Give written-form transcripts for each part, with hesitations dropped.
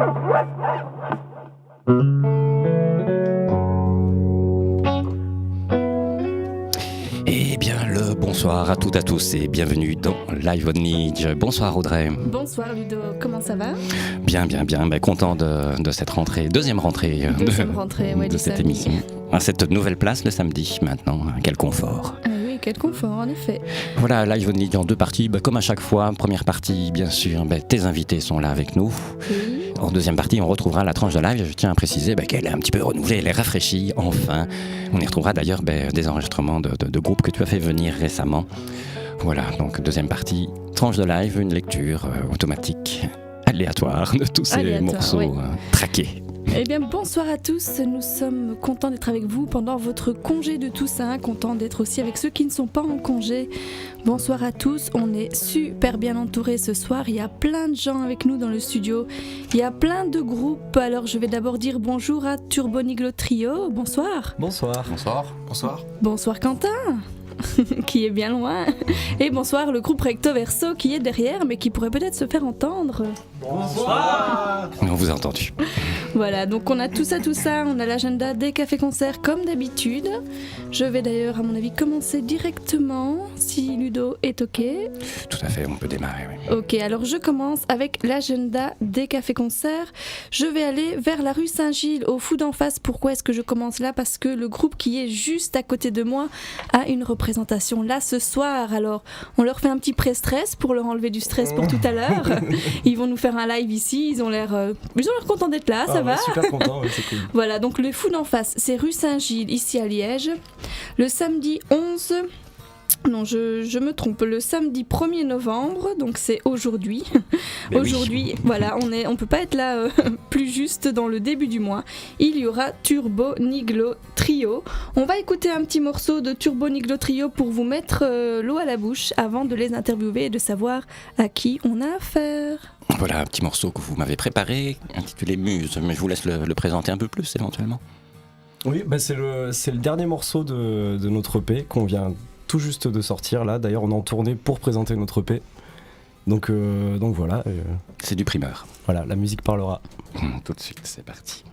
Eh bien, le bonsoir à toutes et à tous et bienvenue dans Live on Nidge. Bonsoir Audrey. Bonsoir Ludo, comment ça va? Bien. Content de cette rentrée, deuxième rentrée de cette émission. À cette nouvelle place le samedi maintenant, quel confort. Oui, quel confort en effet. Voilà, Live on Nidge en deux parties, comme à chaque fois. Première partie, bien sûr, tes invités sont là avec nous. Oui. En deuxième partie, on retrouvera la tranche de live. Je tiens à préciser qu'elle est un petit peu renouvelée, elle est rafraîchie, enfin. On y retrouvera d'ailleurs des enregistrements de groupes que tu as fait venir récemment. Voilà, donc deuxième partie, tranche de live, une lecture automatique, aléatoire de tous ces morceaux traqués. Eh bien, bonsoir à tous, nous sommes contents d'être avec vous pendant votre congé de Toussaint, contents d'être aussi avec ceux qui ne sont pas en congé. Bonsoir à tous, on est super bien entourés ce soir, il y a plein de gens avec nous dans le studio, il y a plein de groupes, alors je vais d'abord dire bonjour à Turbo Niglo Trio, bonsoir. Bonsoir. Bonsoir Quentin qui est bien loin, et bonsoir le groupe Recto Verso qui est derrière mais qui pourrait peut-être se faire entendre. Bonsoir. On vous a entendu. Voilà, donc on a tout ça, on a l'agenda des cafés-concerts comme d'habitude. Je vais d'ailleurs à mon avis commencer directement si Ludo est ok. Tout à fait, on peut démarrer, oui. Ok, alors je commence avec l'agenda des cafés-concerts. Je vais aller vers la rue Saint-Gilles au Fou d'en face. Pourquoi est-ce que je commence là? Parce que le groupe qui est juste à côté de moi a une représentation là ce soir. Alors on leur fait un petit pré-stress pour leur enlever du stress pour tout à l'heure. Ils vont nous faire un live ici, ils ont l'air contents d'être là, ça va? Super content, c'est cool. Voilà, donc le Fou d'en face, c'est rue Saint-Gilles, ici à Liège. Le samedi 11... Non, je me trompe, le samedi 1er novembre, donc c'est aujourd'hui. Mais aujourd'hui, oui. Voilà, on peut pas être là plus juste dans le début du mois. Il y aura Turbo Niglo Trio. On va écouter un petit morceau de Turbo Niglo Trio pour vous mettre l'eau à la bouche avant de les interviewer et de savoir à qui on a affaire. Voilà un petit morceau que vous m'avez préparé, intitulé Muse, mais je vous laisse le présenter un peu plus éventuellement. Oui, c'est le dernier morceau de notre EP qu'on vient tout juste de sortir là. D'ailleurs, on est en tournée pour présenter notre EP. Donc voilà. C'est du primeur. Voilà, la musique parlera. Tout de suite, c'est parti.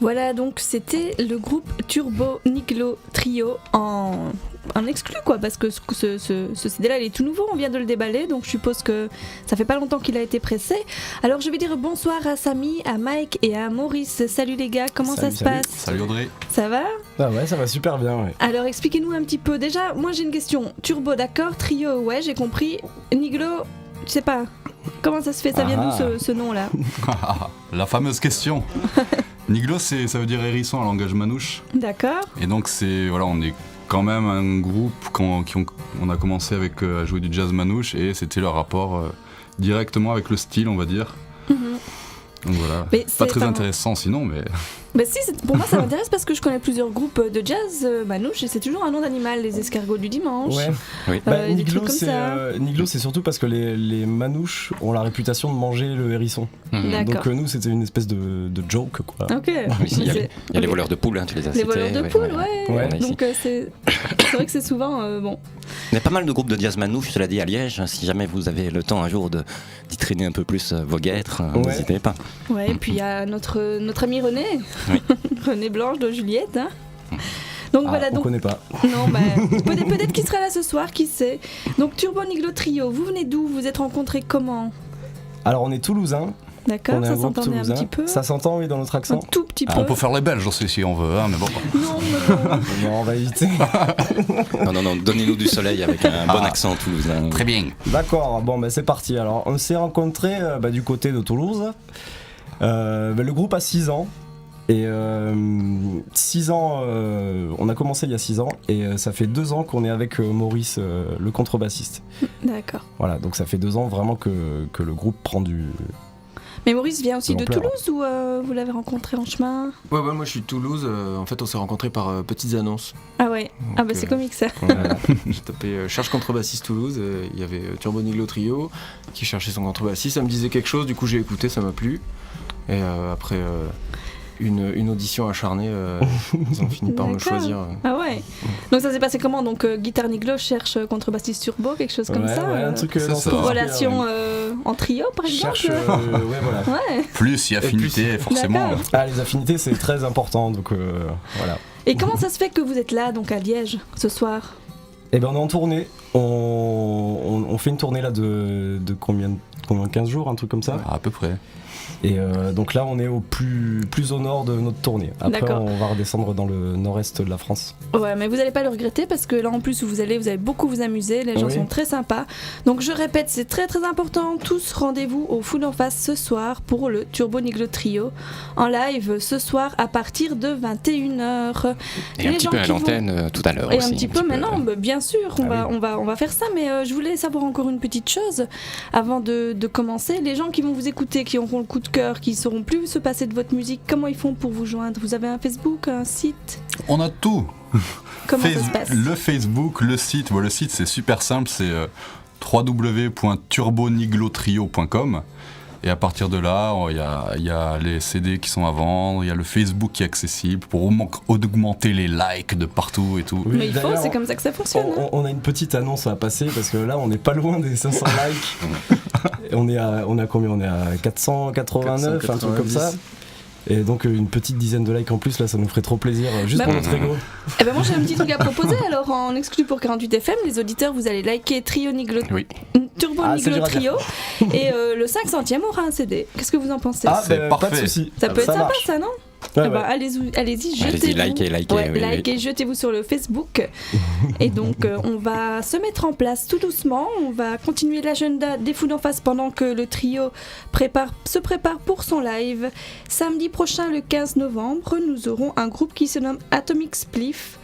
Voilà, donc c'était le groupe Turbo Niglo Trio en exclu, quoi, parce que ce CD-là, il est tout nouveau, on vient de le déballer, donc je suppose que ça fait pas longtemps qu'il a été pressé. Alors je vais dire bonsoir à Samy, à Mike et à Maurice. Salut les gars, comment ça se passe ? Salut Audrey. Ça va ? Ah ouais, ça va super bien, ouais. Alors expliquez-nous un petit peu. Déjà, moi j'ai une question. Turbo, d'accord, Trio, ouais, j'ai compris. Niglo, je sais pas. Comment ça se fait ? Ça vient d'où ce nom-là ? La fameuse question. Niglo, ça veut dire hérisson en langage manouche. D'accord. Et donc on est quand même un groupe on a commencé avec à jouer du jazz manouche et c'était le rapport directement avec le style, on va dire. Donc voilà, mais pas très intéressant sinon, mais... Bah si, pour moi ça m'intéresse parce que je connais plusieurs groupes de jazz manouche et c'est toujours un nom d'animal, les escargots du dimanche. Ouais. Oui. Des trucs comme ça. Niglo, c'est surtout parce que les manouches ont la réputation de manger le hérisson. D'accord. Donc nous, c'était une espèce de joke, quoi. Ok. Oui, il y a les voleurs de poules, hein, tu les as cités. Les voleurs de poules, ouais. Ouais. Donc c'est vrai que c'est souvent bon. Il y a pas mal de groupes de jazz manouche, cela dit, à Liège. Si jamais vous avez le temps un jour d'y traîner un peu plus vos guêtres, n'hésitez pas. Ouais, et puis il y a notre ami René. Oui. René Blanche de Juliette. Hein. Donc voilà, on connaît pas. Non, peut-être qu'il sera là ce soir, qui sait. Donc Turbo Niglo Trio, vous venez d'où ? Vous êtes rencontrés comment ? Alors on est toulousains. D'accord, On est ça un groupe s'entendait un toulousain. petit peu. Ça s'entend, oui, dans notre accent. Un tout petit peu. On peut faire les Belges aussi si on veut, hein, mais bon. Non. Non, on va éviter. Non, donnez-nous du soleil avec un bon accent toulousain. Très bien. D'accord, bon, c'est parti. Alors, on s'est rencontrés du côté de Toulouse. Le groupe a 6 ans. Et 6 ans, on a commencé il y a 6 ans. Et ça fait 2 ans qu'on est avec Maurice, le contrebassiste. D'accord. Voilà, donc ça fait 2 ans vraiment que le groupe prend du... Mais Maurice vient aussi de l'ampleur. Toulouse ou vous l'avez rencontré en chemin ? Ouais, moi je suis de Toulouse. En fait, on s'est rencontrés par petites annonces. Ah ouais, c'est comique ça. Voilà. J'ai tapé cherche contrebassiste Toulouse. Il y avait Turbo Niglo Trio qui cherchait son contrebassiste. Ça me disait quelque chose, du coup j'ai écouté, ça m'a plu. Et après une audition acharnée, ils ont fini par me D'accord. choisir. Ah ouais. Donc ça s'est passé comment ? Donc Guitare Niglo cherche contrebassiste Turbo, quelque chose comme ça Ouais, un truc c'est dans ça. ce genre. Relation en trio par exemple ? Cherche, ouais, voilà. Ouais. Plus il y a affinité, forcément. D'accord. Ah, les affinités, c'est très important, donc voilà. Et comment ça se fait que vous êtes là, donc à Liège, ce soir ? Eh ben, on est en tournée. On fait une tournée là de combien 15 jours, un truc comme ça. À peu près. Et donc là, on est au plus au nord de notre tournée. Après, D'accord. on va redescendre dans le nord-est de la France. Ouais, mais vous n'allez pas le regretter parce que là en plus où vous allez beaucoup vous amuser, les gens Oui. sont très sympas. Donc je répète, c'est très très important, tous rendez-vous au Food en Face ce soir pour le Turbo Niglo Trio en live ce soir à partir de 21h. Et un petit peu à l'antenne tout à l'heure Et aussi. un petit peu maintenant, bien sûr, on va faire ça, mais je voulais savoir encore une petite chose avant de commencer. Les gens qui vont vous écouter, qui auront le coup de cœur, qui sauront plus se passer de votre musique, comment ils font pour vous joindre ? Vous avez un Facebook, un site ? On a tout. Comment ça se passe ? Le Facebook, le site. Bon, le site, c'est super simple, c'est www.turboniglotrio.com. Et à partir de là, il y a les CD qui sont à vendre, il y a le Facebook qui est accessible pour augmenter les likes de partout et tout. Oui, Mais il faut, d'ailleurs, c'est comme ça que ça fonctionne. hein. On a une petite annonce à passer parce que là, on n'est pas loin des 500 likes. Et on est à combien ? On est à 489, un truc comme ça. Et donc une petite dizaine de likes en plus, là ça nous ferait trop plaisir, juste pour notre ego. Eh ben moi j'ai un petit truc à proposer alors en exclu pour 48 FM, les auditeurs vous allez liker Trio Niglo, Oui. Turbo Ah, c'est Niglo dur à dire. Trio et le 500e aura un CD. Qu'est-ce que vous en pensez ? C'est Pas de parfait. soucis. Ça peut être sympa marche. ça non ? Ouais, Eh ben, ouais. allez-y, jetez-vous. likez, Ouais, oui, likez, oui. jetez-vous sur le Facebook. Et donc, on va se mettre en place tout doucement. On va continuer l'agenda des Food en Face pendant que le trio se prépare pour son live. Samedi prochain, le 15 novembre, nous aurons un groupe qui se nomme Atomic Spliff,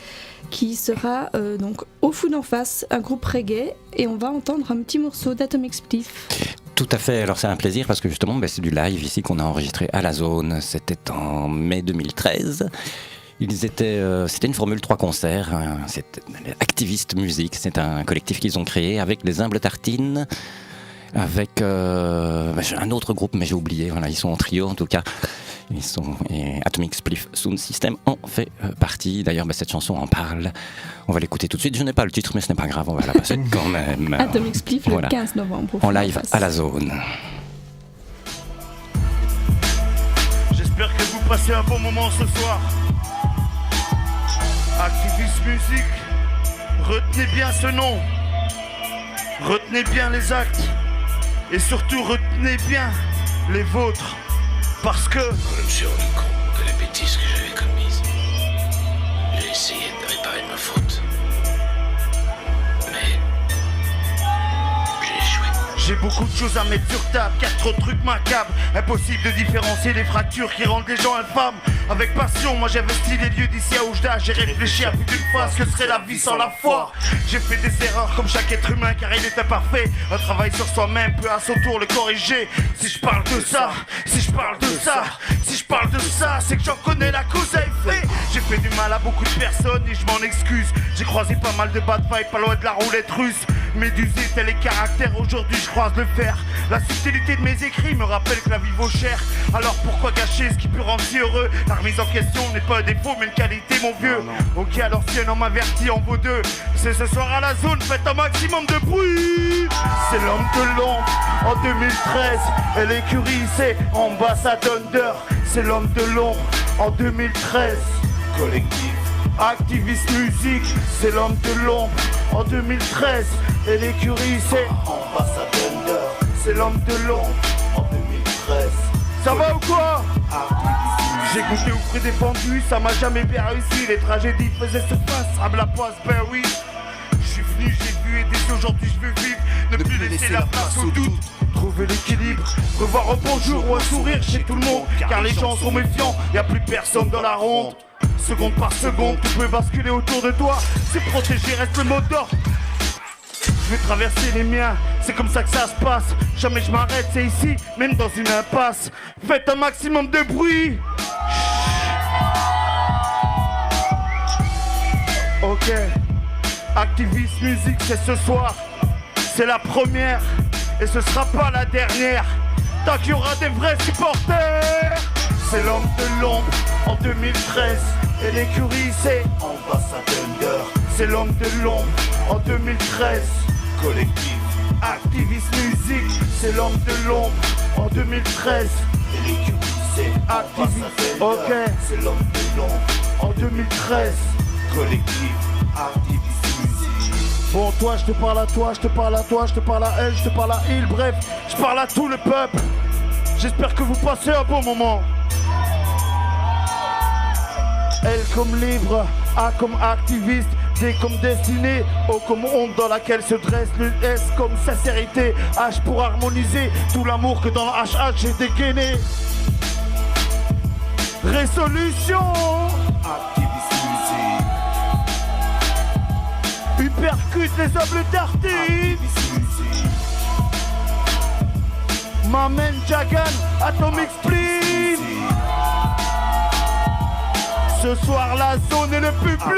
qui sera donc au Food en Face, un groupe reggae. Et on va entendre un petit morceau d'Atomic Spliff. Tout à fait, alors c'est un plaisir parce que justement c'est du live ici qu'on a enregistré à la zone, c'était en mai 2013. C'était une formule 3 concerts, c'est Activiste Musique, c'est un collectif qu'ils ont créé avec les Humbles Tartines, avec un autre groupe mais j'ai oublié, voilà, ils sont en trio en tout cas. Et Atomic Spliff Sound System en fait partie. D'ailleurs, cette chanson en parle. On va l'écouter tout de suite. Je n'ai pas le titre, mais ce n'est pas grave. On va la passer quand même. Atomic Spliff Voilà. le 15 novembre. En live à la zone. J'espère que vous passer un bon moment ce soir. Activiste Musique, retenez bien ce nom, retenez bien les actes et surtout retenez bien les vôtres, parce que quand je me suis rendu compte de la bêtise que j'avais commise, j'ai essayé de réparer ma faute, mais j'ai échoué. j'ai beaucoup de choses à mettre sur table, 4 trucs macabres, impossible de différencier les fractures qui rendent les gens infâmes. Avec passion, moi j'ai investi les lieux d'ici à Oujda, j'ai réfléchi à plus d'une fois ce que serait la vie sans la foi. J'ai fait des erreurs comme chaque être humain car il est imparfait. Un travail sur soi-même peut à son tour le corriger. Si je parle de ça, si je parle de ça, si je parle de ça, c'est que j'en connais la cause à effet. J'ai fait du mal à beaucoup de personnes et je m'en excuse. J'ai croisé pas mal de bad vibes, pas loin de la roulette russe. Médusé tel les caractères, aujourd'hui je croise le fer. La subtilité de mes écrits me rappelle que la vie vaut cher. Alors pourquoi gâcher ce qui peut rendre si heureux? La remise en question n'est pas un défaut mais une qualité mon vieux. Ok alors si un homme averti en vaut deux, c'est ce soir à la zone, faites un maximum de bruit. C'est l'homme de l'ombre en 2013 et l'écurie c'est Ambassadeur. C'est l'homme de l'ombre en 2013. Collectif Activiste Musique, c'est l'homme de l'ombre en 2013 et l'écurie c'est Ambassadeur. C'est l'homme de l'ombre en 2013. Ça va ou quoi? J'ai goûté au fruit défendu, ça m'a jamais bien réussi. Les tragédies faisaient surface, à la poisse, ben oui. Je suis venu, j'ai vu et dès aujourd'hui je veux vivre. Ne plus laisser la place au doute. Trouver l'équilibre, revoir un bonjour ou un sourire chez tout le monde. Car les gens sont méfiants, y a plus personne dans la ronde. Seconde par seconde, tu peux basculer autour de toi. C'est protégé, reste le mot d'ordre. Je vais traverser les miens, c'est comme ça que ça se passe. Jamais je m'arrête, c'est ici, même dans une impasse. Faites un maximum de bruit. Ok, Activiste Musique, c'est ce soir. C'est la première et ce sera pas la dernière. Tant qu'il y aura des vrais supporters. C'est l'homme de l'ombre en 2013 et l'écurie c'est Ambassadeur. C'est l'homme de l'ombre en 2013. Collectif Activiste Musique, c'est l'homme de l'ombre en 2013 et l'écurie c'est Activiste. Ok, c'est l'homme de l'ombre en 2013. Collectif Activiste Musique. Bon toi je te parle à toi, je te parle à toi, je te parle à elle, je te parle à il, bref, je parle à tout le peuple. J'espère que vous passez un bon moment. Elle comme libre, A comme activiste, D comme destinée, O comme onde dans laquelle se dresse le S comme sincérité, H pour harmoniser tout l'amour que dans le HH j'ai dégainé. Résolution Activiste Musique. Hypercute les sables tartines. Mamen Jagan, Atomic Split. Ce soir la zone et le public.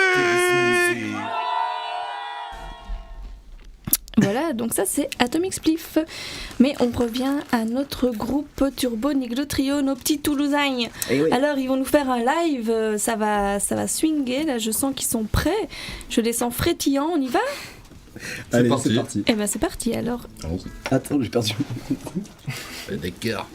Voilà, donc ça c'est Atomic Spliff. Mais on revient à notre groupe Turbo Niglo Trio, nos petits Toulousains. Oui. Alors ils vont nous faire un live, ça va swinguer, là je sens qu'ils sont prêts. Je les sens frétillants, on y va? Allez, c'est parti. Eh ben c'est parti alors. Attends, j'ai perdu. D'accord.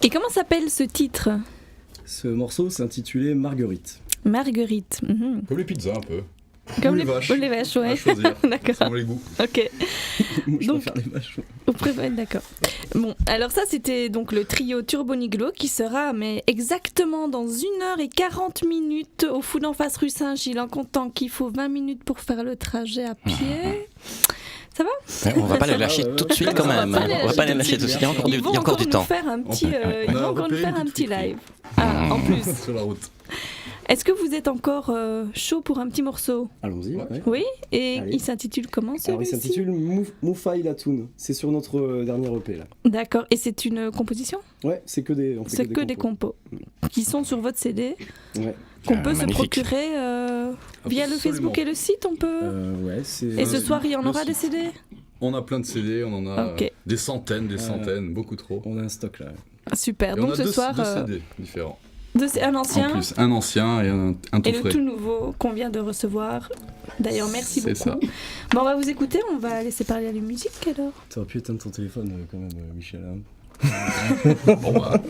Et comment s'appelle ce titre ? Ce morceau s'intitulait Marguerite. Marguerite. Mhm. Comme les pizzas un peu. Comme Ou les vaches. ou les vaches, ouais. À choisir. D'accord. Selon les goûts. Ok. Moi, je Donc- préfère les vaches. Vous préférez, d'accord. Bon, alors ça c'était donc le trio Turboniglo qui sera mais exactement dans 1h40 au Fou d'en face rue Saint-Gilles en comptant qu'il faut 20 minutes pour faire le trajet à pied. Ça va ? Ouais, on va pas les lâcher ouais, tout de suite quand On va même. pas les On va pas les lâcher lâcher tout de suite. Il y a encore du, Ils il vont y a encore du nous temps. faire un petit, peut. ils vont On a encore nous repéré faire une un petite petit fille. live. Ah, en plus. Sur la route. Est-ce que vous êtes encore chaud pour un petit morceau ? Allons-y. Ouais. Ouais. Oui. Et Allez. il s'intitule comment Alors, il celui-ci ? s'intitule Moufaï la Toune. C'est sur notre dernier EP là. D'accord. Et c'est une composition ? Ouais, c'est que des. On fait C'est que des compos qui sont sur votre CD. Ouais. Qu'on peut se magnifique. procurer via le Absolument. Facebook et le site, on peut. Ouais, c'est. Et ce soir, il y en le aura des site. CD ? On a plein de CD, on en a Ok. des centaines, beaucoup trop. On a un stock là. Super. Et on Donc a ce deux, soir, deux CD différents. un En ancien plus, un ancien et un tout et le frais. tout nouveau qu'on vient de recevoir. D'ailleurs, merci C'est beaucoup. ça. Bon, on va vous écouter, on va laisser parler à la musique alors. T'aurais pu éteindre ton téléphone quand même, Michel. Bon bah.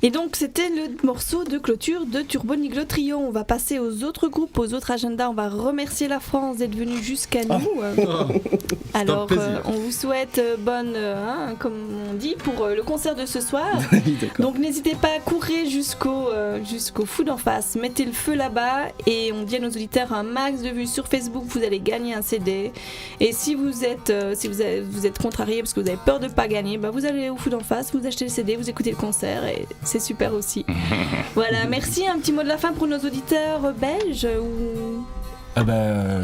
Et donc c'était le morceau de clôture de Turboniglo Trio. On va passer aux autres groupes, aux autres agendas. On va remercier la France d'être venue jusqu'à nous. Alors on vous souhaite bonne, comme on dit, pour le concert de ce soir. Oui, d'accord. Donc n'hésitez pas à courir jusqu'au Food en face. Mettez le feu là-bas et on dit à nos auditeurs un max de vues sur Facebook. Vous allez gagner un CD. Et si vous êtes contrarié parce que vous avez peur de pas gagner, bah vous allez au Food en face, vous achetez le CD, vous écoutez le concert et c'est super aussi. Voilà, merci. Un petit mot de la fin pour nos auditeurs belges ou...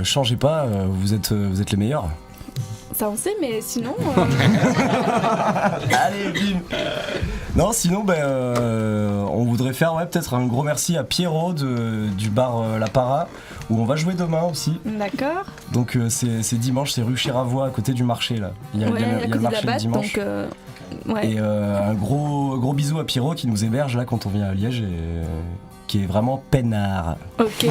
Changez pas, vous êtes les meilleurs. Ça on sait, mais sinon... Allez, bim. Non, sinon, on voudrait faire peut-être un gros merci à Pierrot du bar La Para, où on va jouer demain aussi. D'accord. Donc c'est dimanche, c'est rue Chiravoie, à côté du marché là. Il y a le marché le dimanche. Donc, ouais. Et un gros bisou à Pierrot qui nous héberge là quand on vient à Liège et qui est vraiment peinard. Ok,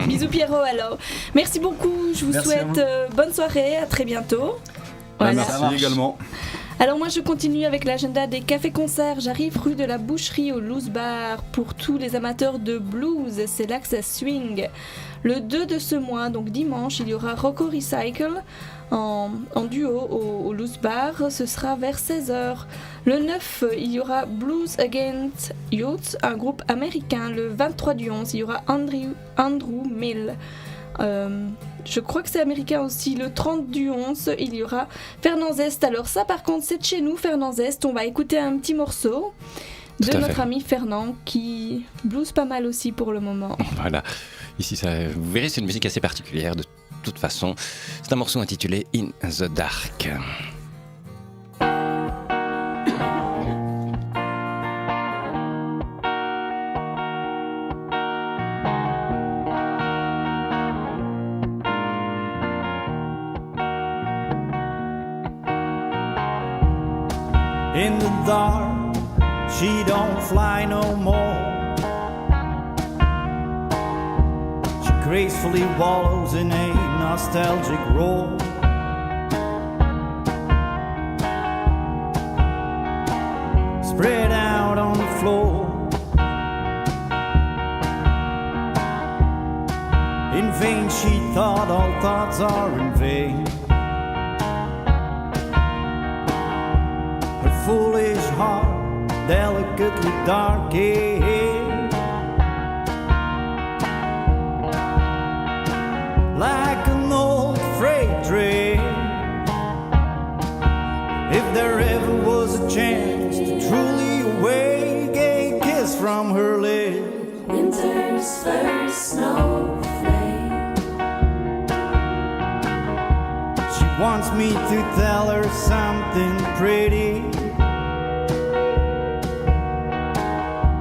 bisous Pierrot alors. Merci beaucoup, je vous souhaite bonne soirée, à très bientôt. Voilà. Merci également. Alors moi je continue avec l'agenda des cafés-concerts. J'arrive rue de la Boucherie au Loose Bar pour tous les amateurs de blues, c'est là que ça swing. Le 2 de ce mois, donc dimanche, il y aura Rocco Recycle en duo au Loose Bar, ce sera vers 16h. Le 9, il y aura Blues Against Youth, un groupe américain. Le 23 du 11, il y aura Andrew Mill. Je crois que c'est américain aussi. Le 30 du 11, il y aura Fernand Zest. Alors ça par contre c'est de chez nous, Fernand Zest. On va écouter un petit morceau de notre ami Fernand qui blues pas mal aussi pour le moment. Voilà, ici vous verrez c'est une musique assez particulière de toute façon. C'est un morceau intitulé In the Dark. In the dark, she don't fly no more. She gracefully wallows in a nostalgic roar. Spread out on the floor. In vain she thought, all thoughts are in vain. Foolish heart, delicately dark, like an old freight train. If there ever was a chance to truly awake a kiss from her lips, winter's first snowflake. She wants me to tell her something pretty.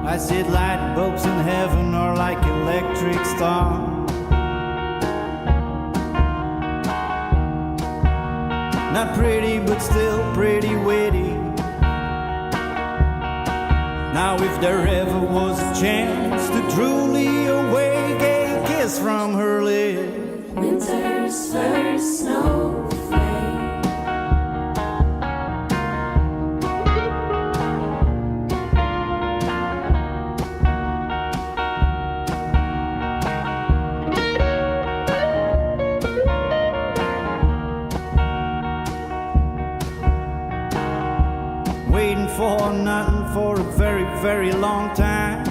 I said light bulbs in heaven are like electric stars. Not pretty but still pretty witty. Now if there ever was a chance to truly awake a kiss from her lips, winter's first snowflake. For nothing for a very, very long time.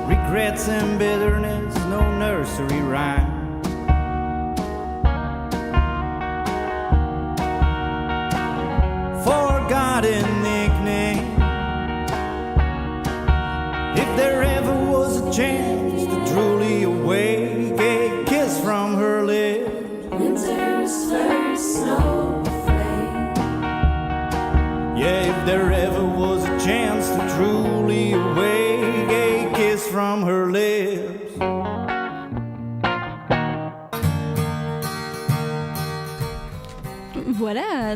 Regrets and bitterness, no nursery rhyme. Forgotten nickname. If there ever was a chance to truly awake a kiss from her lips, winter's first snow. Yeah, if there ever was a chance to truly awake a kiss from her lips. Voilà,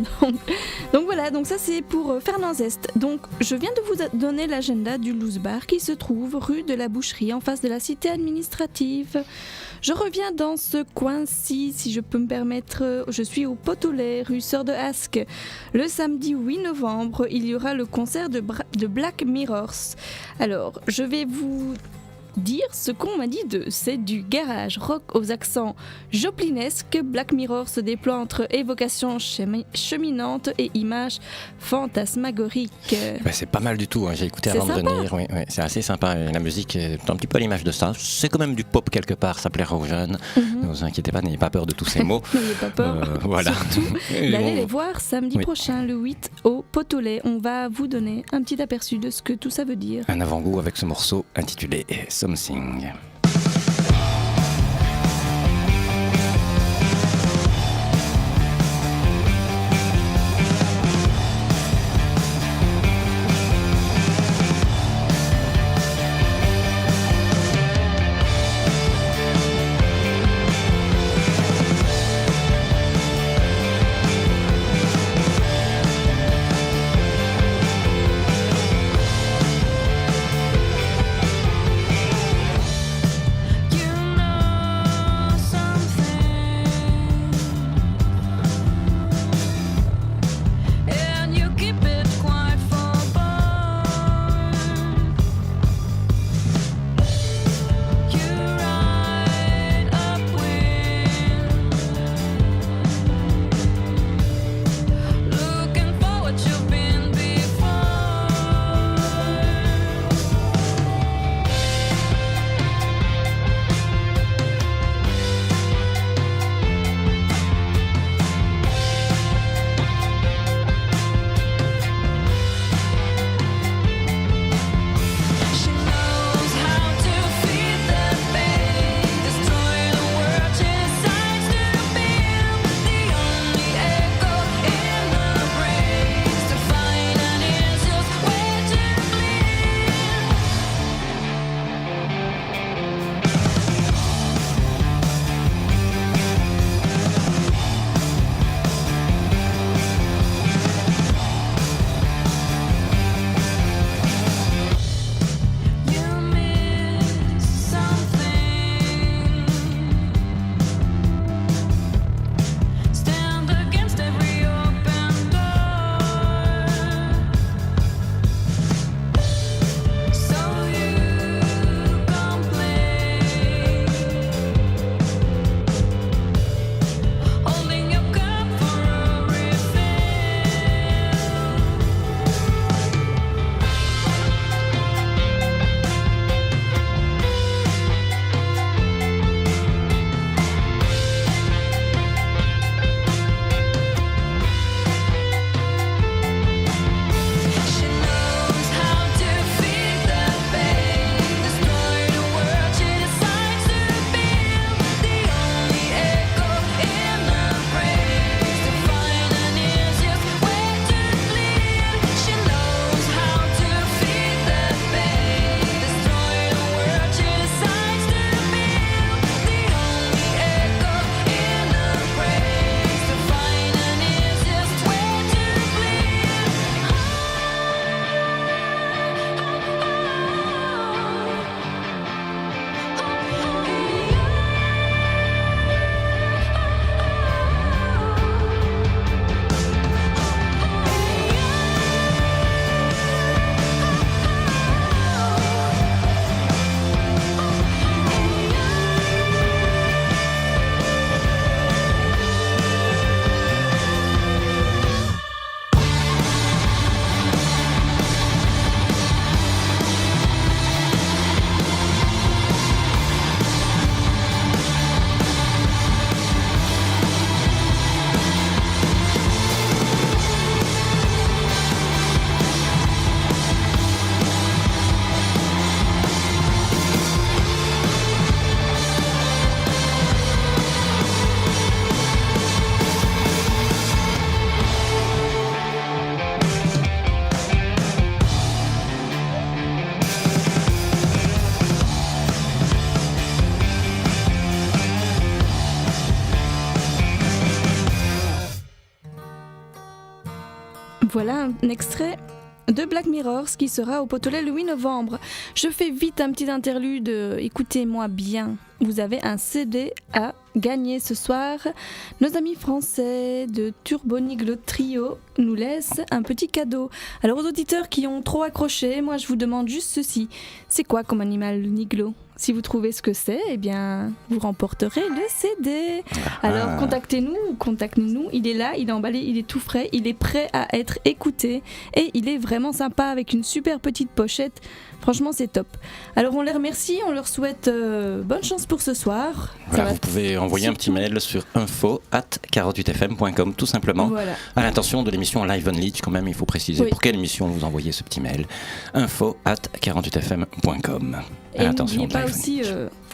donc voilà, donc ça c'est pour Fernand Zest. Donc je viens de vous donner l'agenda du Loose Bar qui se trouve rue de la Boucherie en face de la cité administrative. Je reviens dans ce coin-ci, si je peux me permettre. Je suis au Pot-au-lait, rue Sœur de Asque. Le samedi 8 novembre, il y aura le concert de Black Mirrors. Alors, je vais vous dire ce qu'on m'a dit d'eux. C'est du garage rock aux accents joplinesques. Black Mirror se déploie entre évocations cheminantes et images fantasmagoriques. C'est pas mal du tout, hein. J'ai écouté avant de venir. Oui, c'est assez sympa. Et la musique est un petit peu à l'image de ça. C'est quand même du pop quelque part, ça plaira aux jeunes. Ne vous inquiétez pas, n'ayez pas peur de tous ces mots. N'ayez pas peur. Voilà. Surtout d'aller les voir samedi prochain, le 8 au Pot-au-lait. On va vous donner un petit aperçu de ce que tout ça veut dire. Un avant-goût avec ce morceau intitulé Something. Voilà un extrait de Black Mirror, qui sera au Potolet le 8 novembre. Je fais vite un petit interlude, écoutez-moi bien. Vous avez un CD à gagner ce soir. Nos amis français de Turbo Niglo Trio nous laissent un petit cadeau. Alors aux auditeurs qui ont trop accroché, moi je vous demande juste ceci. C'est quoi comme animal le Niglo ? Si vous trouvez ce que c'est, eh bien, vous remporterez le CD. Alors, contactez-nous. Il est là, il est emballé, il est tout frais, il est prêt à être écouté. Et il est vraiment sympa avec une super petite pochette. Franchement, c'est top. Alors, on les remercie, on leur souhaite bonne chance pour ce soir. Voilà, vous pouvez envoyer un petit mail sur info@48fm.com, tout simplement. Voilà. À l'intention de l'émission Live Only, quand même, il faut préciser pour quelle émission vous envoyez ce petit mail. info@48fm.com. Et n'oubliez pas aussi,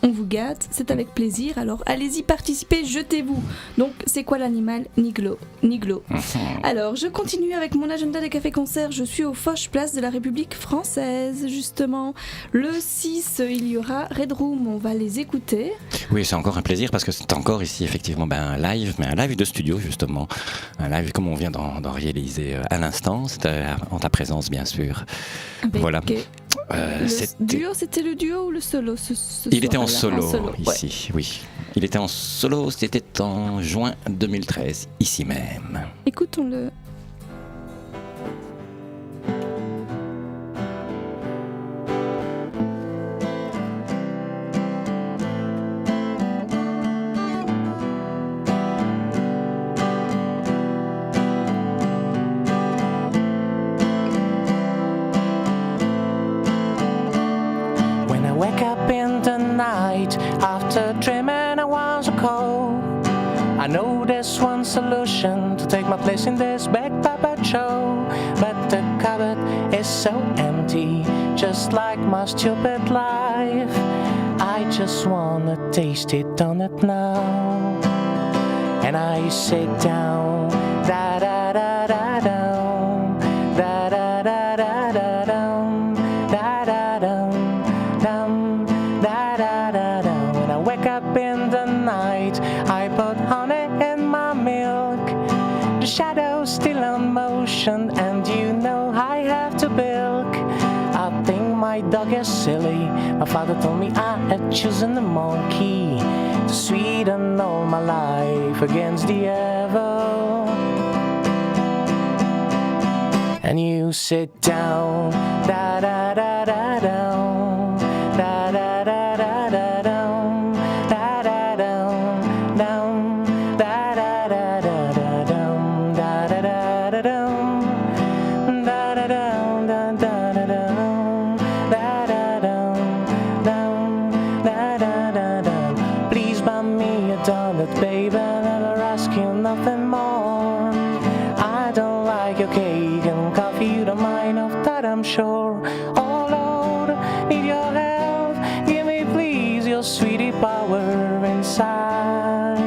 on vous gâte, c'est avec plaisir, alors allez-y, participez, jetez-vous. Donc, c'est quoi l'animal ? Niglo. Alors, je continue avec mon agenda des cafés-concerts. Je suis au Foch, place de la République française, justement. Le 6, il y aura Red Room, on va les écouter. Oui, c'est encore un plaisir parce que c'est encore ici, effectivement, un live, mais un live de studio, justement. Un live comme on vient d'en réaliser à l'instant, c'était en ta présence, bien sûr. Voilà. C'était le duo ou le solo Il était en solo ici, oui. Il était en solo, c'était en juin 2013, ici même. Écoutons-le. After dreaming I was a cold, I know there's one solution to take my place in this big puppet show. But the cupboard is so empty, just like my stupid life. I just wanna taste it on it now. And I sit down, da da da da down, da da da da da down, da da down, down, da da da down. When I wake up in the night, I put honey in my milk. The shadow's still in motion, and you know I have to bilk. I think my dog is silly. My father told me I had chosen the monkey to sweeten all my life against the evil. And you sit down, da da da da down, da da da da da down, da da down, down, da da da da da down, da da da da down, da da down, da da da down, da da down, down, da da da down. Please buy me a donut, baby, never ask you nothing more. I don't like your cake and coffee, you don't mind of that, I'm sure. Oh Lord, need your help, give me please your sweetie power inside.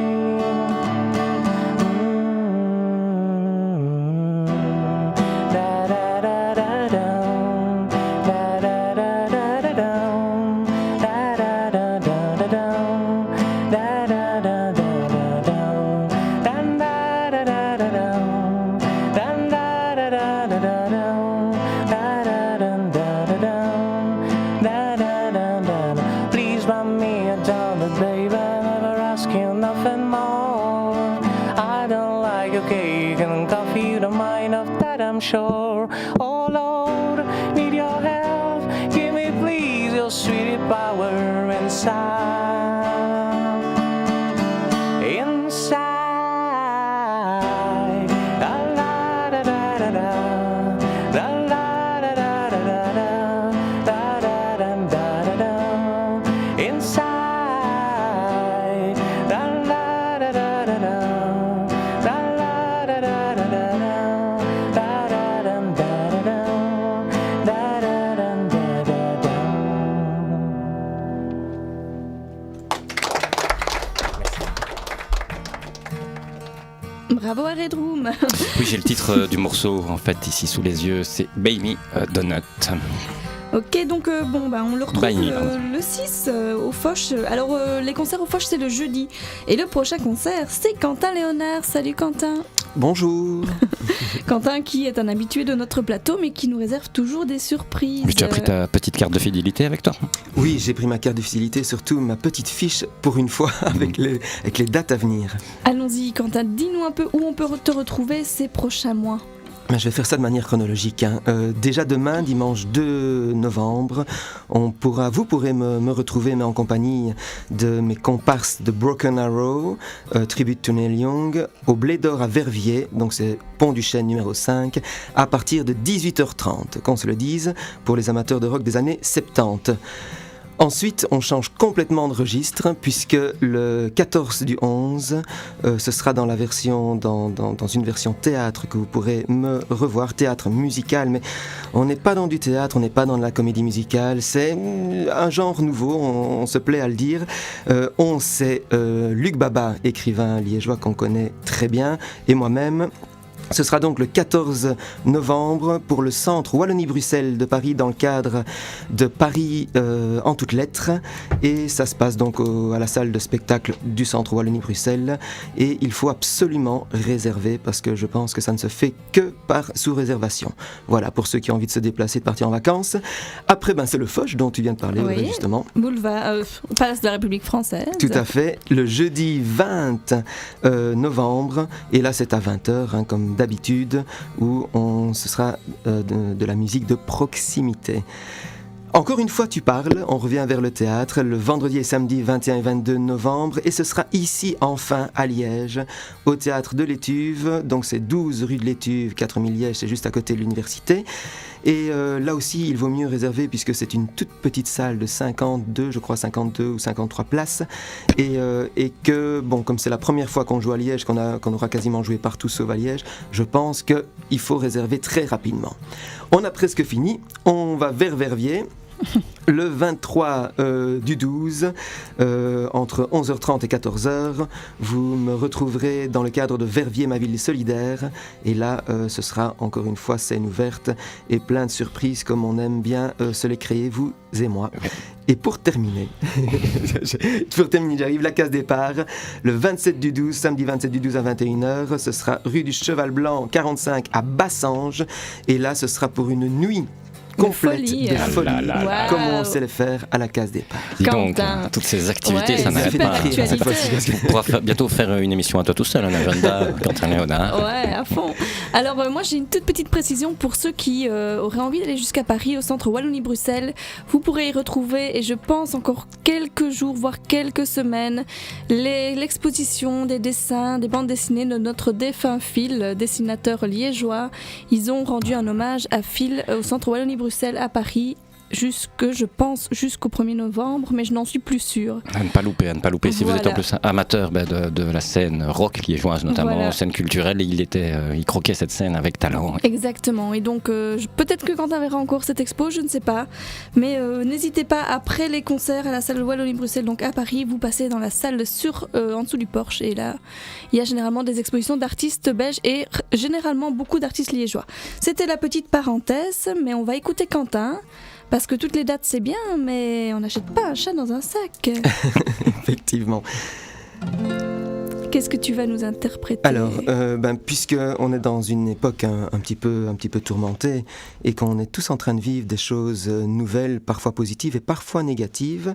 Da da da da down, da da da da da down, da da da da da down, da da da da da down, dan da da da da down, dan da da da da da down, da da da da da down, da da da da da. Please buy me a donut, baby, never ask you nothing more. I don't like your cake and coffee, you don't mind of that, I'm sure. Oh Lord, need your help, give me please your sweetie power inside. Inside. Da la da da da da. Da la da da da da da. Da da da da da da. Inside. Da la da da da da. Da la da da da da da. Da da da da da da. Da da da da da da. Bravo à Red Room. Oui, j'ai le titre du morceau en fait ici sous les yeux, c'est Buy Me a Donut. Ok, donc on le retrouve Bye, pardon. le 6 au Foch. Alors les concerts au Foch c'est le jeudi. Et le prochain concert c'est Quentin Léonard. Salut Quentin. Bonjour. Quentin qui est un habitué de notre plateau mais qui nous réserve toujours des surprises. Mais tu as pris ta petite carte de fidélité avec toi? Oui, j'ai pris ma carte de fidélité, surtout ma petite fiche pour une fois avec les dates à venir. Allons-y Quentin, dis-nous un peu où on peut te retrouver ces prochains mois. Je vais faire ça de manière chronologique. Déjà demain, dimanche 2 novembre, vous pourrez me retrouver mais en compagnie de mes comparses de Broken Arrow, Tribute to Neil Young, au Blé d'Or à Verviers, donc c'est Pont du Chêne numéro 5, à partir de 18h30, qu'on se le dise, pour les amateurs de rock des années 70. Ensuite, on change complètement de registre puisque le 14 du 11, ce sera dans une version théâtre que vous pourrez me revoir, théâtre musical, mais on n'est pas dans du théâtre, on n'est pas dans de la comédie musicale, c'est un genre nouveau, on se plaît à le dire. C'est Luc Baba, écrivain liégeois qu'on connaît très bien, et moi-même. Ce sera donc le 14 novembre pour le centre Wallonie-Bruxelles de Paris dans le cadre de Paris en toutes lettres et ça se passe donc à la salle de spectacle du centre Wallonie-Bruxelles et il faut absolument réserver parce que je pense que ça ne se fait que par sous-réservation. Voilà pour ceux qui ont envie de se déplacer, de partir en vacances. Après c'est le Foch dont tu viens de parler, oui, justement. Boulevard, Place de la République française. Tout à fait, le jeudi 20 novembre et là c'est à 20h comme d'habitude, où ce sera de la musique de proximité. Encore une fois, tu parles, on revient vers le théâtre, le vendredi et samedi 21 et 22 novembre, et ce sera ici, enfin, à Liège, au théâtre de l'Étuve, donc c'est 12 rue de l'Étuve, 4000 Liège, c'est juste à côté de l'université. Et là aussi, il vaut mieux réserver puisque c'est une toute petite salle de 52 ou 53 places. Et que, comme c'est la première fois qu'on joue à Liège, qu'on aura quasiment joué partout sauf à Liège, je pense qu'il faut réserver très rapidement. On a presque fini, on va vers Verviers. Le 23 du 12, entre 11h30 et 14h, vous me retrouverez dans le cadre de Verviers, ma ville solidaire. Et là, ce sera encore une fois scène ouverte et plein de surprises comme on aime bien se les créer, vous et moi. Et pour terminer, j'arrive la case départ. Le 27 du 12, samedi 27 du 12 à 21h, ce sera rue du Cheval Blanc 45 à Bassange. Et là, ce sera pour une nuit complète de folie, comme on sait le faire à la case départ. Dis donc, toutes ces activités, ça n'arrête pas. On pourra bientôt faire une émission à toi tout seul, un agenda, Quentin Léonard. Ouais, à fond. Alors moi j'ai une toute petite précision pour ceux qui auraient envie d'aller jusqu'à Paris, au centre Wallonie-Bruxelles. Vous pourrez y retrouver, et je pense encore quelques jours, voire quelques semaines, l'exposition des dessins, des bandes dessinées de notre défunt Phil, dessinateur liégeois. Ils ont rendu un hommage à Phil au centre Wallonie-Bruxelles à Paris jusqu'au 1er novembre, mais je n'en suis plus sûre. À ne pas louper. Si vous êtes en plus amateur de la scène rock liégeoise notamment, scène culturelle, il croquait cette scène avec talent. Exactement, et donc peut-être que Quentin verra encore cette expo, je ne sais pas, mais n'hésitez pas, après les concerts à la salle Wallonie-Bruxelles, donc à Paris, vous passez dans la salle en dessous du Porche, et là, il y a généralement des expositions d'artistes belges et généralement beaucoup d'artistes liégeois. C'était la petite parenthèse, mais on va écouter Quentin. Parce que toutes les dates c'est bien, mais on n'achète pas un chat dans un sac. Effectivement. Qu'est-ce que tu vas nous interpréter ? Alors, puisque on est dans une époque un petit peu tourmentée et qu'on est tous en train de vivre des choses nouvelles, parfois positives et parfois négatives,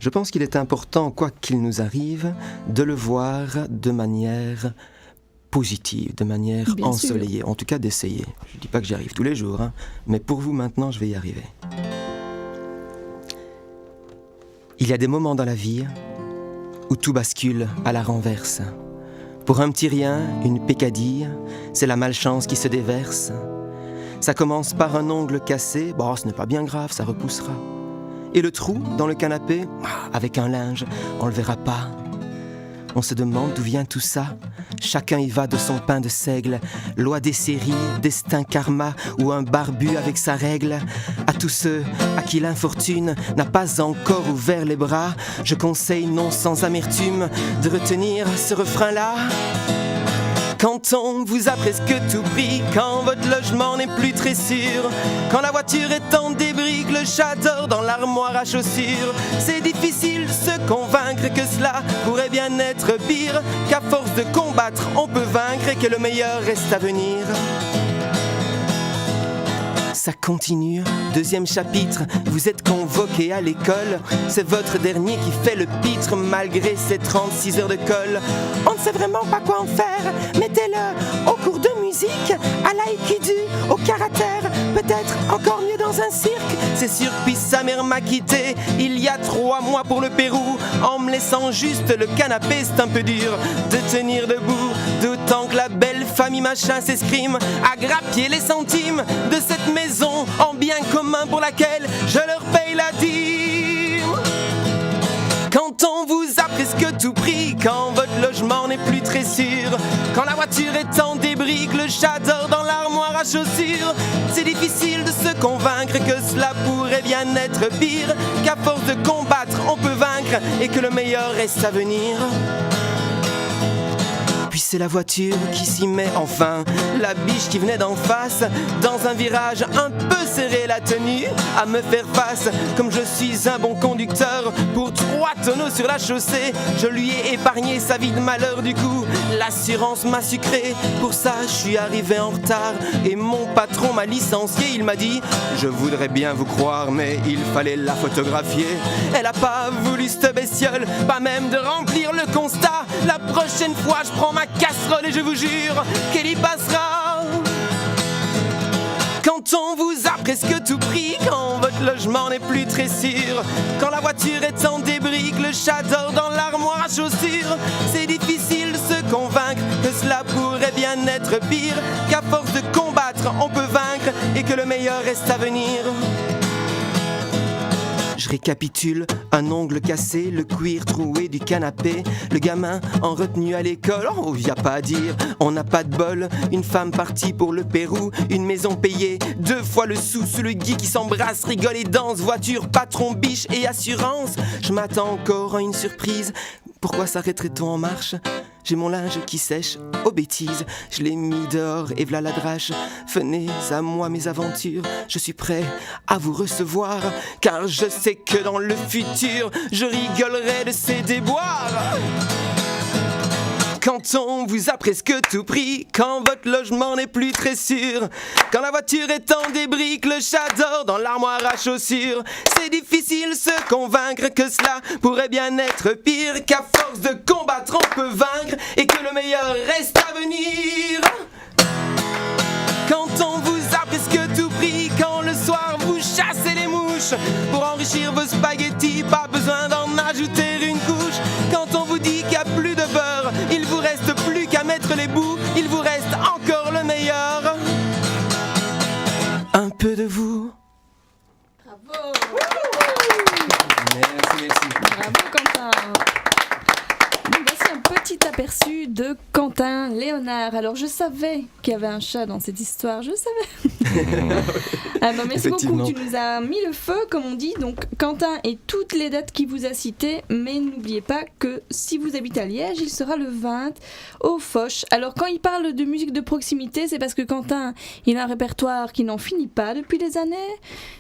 je pense qu'il est important, quoi qu'il nous arrive, de le voir de manière positive, de manière bien ensoleillée, sûr. En tout cas d'essayer. Je ne dis pas que j'y arrive tous les jours, mais pour vous maintenant, je vais y arriver. Il y a des moments dans la vie où tout bascule à la renverse. Pour un petit rien, une pécadille, c'est la malchance qui se déverse. Ça commence par un ongle cassé, ce n'est pas bien grave, ça repoussera. Et le trou dans le canapé, avec un linge, on le verra pas. On se demande d'où vient tout ça. Chacun y va de son pain de seigle. Loi des séries, destin karma ou un barbu avec sa règle. À tous ceux à qui l'infortune n'a pas encore ouvert les bras, je conseille non sans amertume de retenir ce refrain-là. Quand on vous a presque tout pris, quand votre logement n'est plus très sûr, quand la voiture est en débris, que le chat dort dans l'armoire à chaussures, c'est difficile de se convaincre que cela pourrait bien bien être pire, qu'à force de combattre on peut vaincre et que le meilleur reste à venir. Ça continue, deuxième chapitre, vous êtes convoqués à l'école. C'est votre dernier qui fait le pitre malgré ses 36 heures de colle. On ne sait vraiment pas quoi en faire, mettez-le au cours de musique, à l'aïkidu, au karaté, peut-être encore mieux dans un cirque. C'est sûr, puis sa mère m'a quitté il y a 3 mois pour le Pérou, en me laissant juste le canapé. C'est un peu dur de tenir debout, d'autant que la belle famille machin s'escrime à grappiller les centimes de cette maison en bien commun pour laquelle je leur paye la dîme. Quand on vous a presque tout pris, quand votre logement n'est plus très sûr, quand la voiture est en débris, que le chat dort dans l'armoire à chaussures, c'est difficile de se convaincre que cela pourrait bien être pire, qu'à force de combattre on peut vaincre et que le meilleur reste à venir. Puis c'est la voiture qui s'y met enfin, la biche qui venait d'en face, dans un virage un peu serré la tenue, à me faire face, comme je suis un bon conducteur, pour 3 tonneaux sur la chaussée, je lui ai épargné sa vie de malheur du coup, l'assurance m'a sucré, pour ça je suis arrivé en retard, et mon patron m'a licencié, il m'a dit, je voudrais bien vous croire, mais il fallait la photographier, elle a pas voulu cette bestiole, pas même de remplir le constat, la prochaine fois je prends ma casserole et je vous jure qu'elle y passera. Quand on vous a presque tout pris, quand votre logement n'est plus très sûr, quand la voiture est en débris, que le chat dort dans l'armoire à chaussures, c'est difficile de se convaincre que cela pourrait bien être pire, qu'à force de combattre on peut vaincre et que le meilleur reste à venir. Je récapitule, un ongle cassé, le cuir troué du canapé, le gamin en retenue à l'école, oh y a pas à dire, on n'a pas de bol, une femme partie pour le Pérou, une maison payée 2 fois le sou, sous le gui qui s'embrasse, rigole et danse, voiture, patron, biche et assurance, je m'attends encore à une surprise, pourquoi s'arrêterait-on en marche ? J'ai mon linge qui sèche aux bêtises, je l'ai mis dehors et v'là la drache. Venez à moi mes aventures, je suis prêt à vous recevoir, car je sais que dans le futur, je rigolerai de ces déboires. Quand on vous a presque tout pris, quand votre logement n'est plus très sûr, quand la voiture est en débris, que le chat dort dans l'armoire à chaussures, c'est difficile de se convaincre que cela pourrait bien être pire, qu'à force de combattre on peut vaincre et que le meilleur reste à venir. Quand on vous a presque tout pris, quand le soir vous chassez les mouches pour enrichir vos spaghettis, pas besoin d'en ajouter une couche. Quand on vous dit qu'il n'y a plus de beurre, il vous reste plus qu'à mettre les bouts, il vous reste encore le meilleur. Un peu de vous. Bravo. Merci. Bravo Quentin. Voici un petit aperçu de Quentin Léonard. Alors je savais qu'il y avait un chat dans cette histoire, je savais. Alors, merci beaucoup, tu nous as mis le feu comme on dit. Donc Quentin et toutes les dates qu'il vous a citées, mais n'oubliez pas que si vous habitez à Liège, il sera le 20 au Foch. Alors quand il parle de musique de proximité, c'est parce que Quentin, il a un répertoire qui n'en finit pas depuis des années.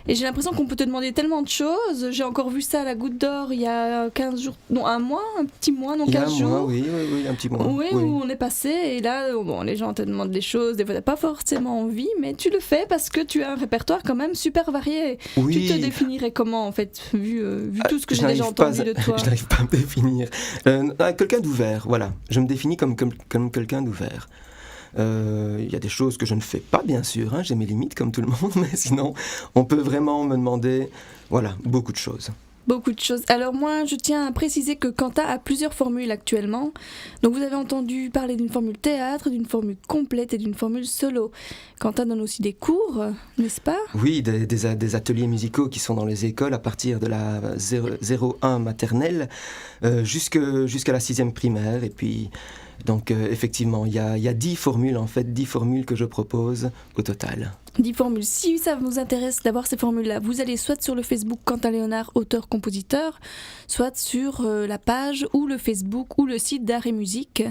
Et j'ai l'impression qu'on peut te demander tellement de choses. J'ai encore vu ça à la Goutte d'Or il y a 15 jours, non un mois, un petit mois, non 15 jours. Oui, un petit mois. Oui, où on est passé et là, bon, les gens te demandent des choses, des fois t'as pas forcément envie, mais tu le fais parce que tu as un répertoire quand même super varié. Oui. Tu te définirais comment en fait, vu tout ce que j'ai déjà entendu de toi? Je n'arrive pas à me définir. Quelqu'un d'ouvert, voilà. Je me définis comme quelqu'un d'ouvert. Il y a des choses que je ne fais pas, bien sûr, hein, j'ai mes limites comme tout le monde, mais sinon, on peut vraiment me demander, voilà, beaucoup de choses. Beaucoup de choses. Alors moi, je tiens à préciser que Quentin a plusieurs formules actuellement. Donc vous avez entendu parler d'une formule théâtre, d'une formule complète et d'une formule solo. Quentin donne aussi des cours, n'est-ce pas ? Oui, des ateliers musicaux qui sont dans les écoles à partir de la 0-1 maternelle jusqu'à la 6e primaire. Et puis, donc effectivement, il y a 10 formules, en fait, 10 formules que je propose au total. 10 formules. Si ça vous intéresse d'avoir ces formules-là, vous allez soit sur le Facebook Quentin Léonard, auteur-compositeur, soit sur la page ou le Facebook ou le site d'Art et Musique.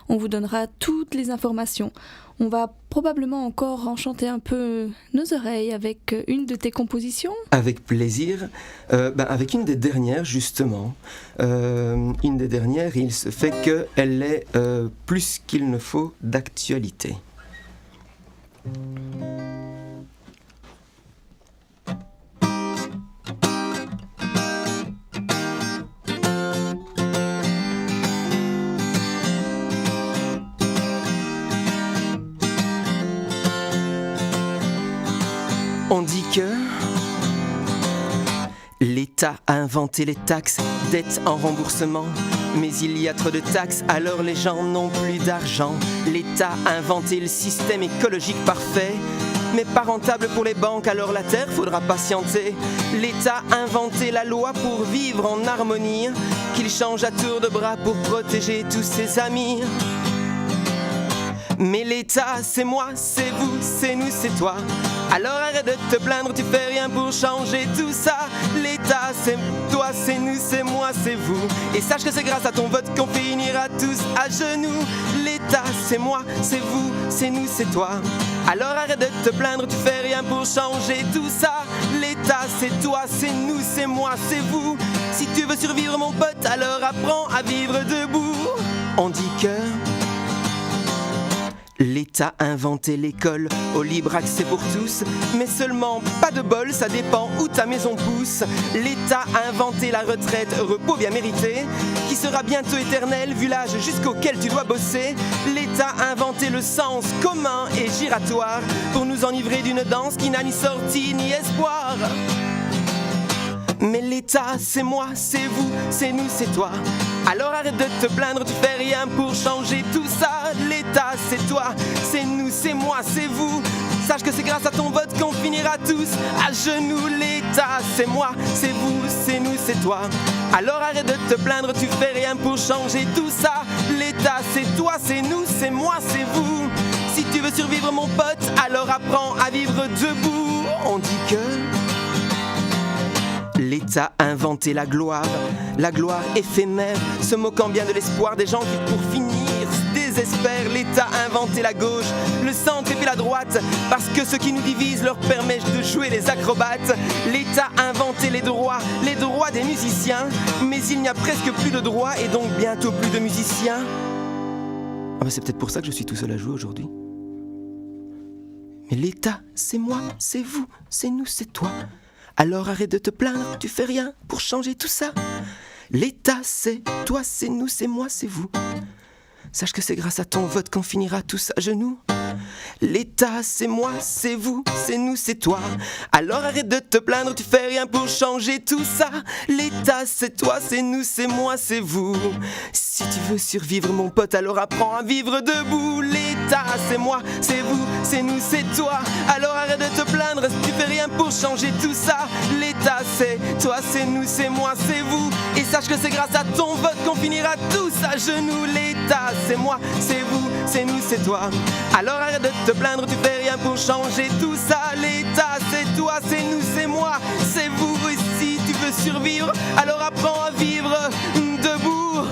On vous donnera toutes les informations. On va probablement encore enchanter un peu nos oreilles avec une de tes compositions. Avec plaisir. Avec une des dernières, justement. Une des dernières, il se fait qu'elle est plus qu'il ne faut d'actualité. On dit que l'État a inventé les taxes, dettes en remboursement. Mais il y a trop de taxes, alors les gens n'ont plus d'argent. L'État a inventé le système écologique parfait, mais pas rentable pour les banques, alors la terre faudra patienter. L'État a inventé la loi pour vivre en harmonie, qu'il change à tour de bras pour protéger tous ses amis. Mais l'État, c'est moi, c'est vous, c'est nous, c'est toi. Alors arrête de te plaindre, tu fais rien pour changer tout ça. L'État, c'est toi, c'est nous, c'est moi, c'est vous. Et sache que c'est grâce à ton vote qu'on finira tous à genoux. L'État, c'est moi, c'est vous, c'est nous, c'est toi. Alors arrête de te plaindre, tu fais rien pour changer tout ça. L'État, c'est toi, c'est nous, c'est moi, c'est vous. Si tu veux survivre mon pote, alors apprends à vivre debout. On dit que l'État a inventé l'école au libre accès pour tous, mais seulement pas de bol, ça dépend où ta maison pousse. L'État a inventé la retraite, repos bien mérité, qui sera bientôt éternel vu l'âge jusqu'auquel tu dois bosser. L'État a inventé le sens commun et giratoire pour nous enivrer d'une danse qui n'a ni sortie ni espoir. Mais l'État, c'est moi, c'est vous, c'est nous, c'est toi. Alors arrête de te plaindre, tu fais rien pour changer tout ça. L'État, c'est toi, c'est nous, c'est moi, c'est vous. Sache que c'est grâce à ton vote qu'on finira tous à genoux. L'État, c'est moi, c'est vous, c'est nous, c'est toi. Alors arrête de te plaindre, tu fais rien pour changer tout ça. L'État, c'est toi, c'est nous, c'est moi, c'est vous. Si tu veux survivre mon pote, alors apprends à vivre debout. On dit que l'État a inventé la gloire éphémère, se moquant bien de l'espoir des gens qui pour finir se désespèrent. L'État a inventé la gauche, le centre et puis la droite, parce que ce qui nous divise leur permet de jouer les acrobates. L'État a inventé les droits des musiciens, mais il n'y a presque plus de droits et donc bientôt plus de musiciens. C'est peut-être pour ça que je suis tout seul à jouer aujourd'hui. Mais l'État, c'est moi, c'est vous, c'est nous, c'est toi. Alors arrête de te plaindre, tu fais rien pour changer tout ça. L'État, c'est toi, c'est nous, c'est moi, c'est vous. Sache que c'est grâce à ton vote qu'on finira tous à genoux. L'État, c'est moi, c'est vous, c'est nous, c'est toi. Alors arrête de te plaindre, tu fais rien pour changer tout ça. L'État, c'est toi, c'est nous, c'est moi, c'est vous. Si tu veux survivre mon pote, alors apprends à vivre debout. L'État, c'est moi, c'est vous, c'est nous, c'est toi. Alors arrête de te plaindre, tu fais rien pour changer tout ça. L'État, c'est toi, c'est nous, c'est moi, c'est vous. Et sache que c'est grâce à ton vote qu'on finira tous à genoux. L'État, c'est moi, c'est vous, c'est nous, c'est toi. Alors arrête de te plaindre, tu fais rien pour changer tout ça. L'État, c'est toi, c'est nous, c'est moi, c'est vous. Et si tu veux survivre, alors apprends à vivre debout.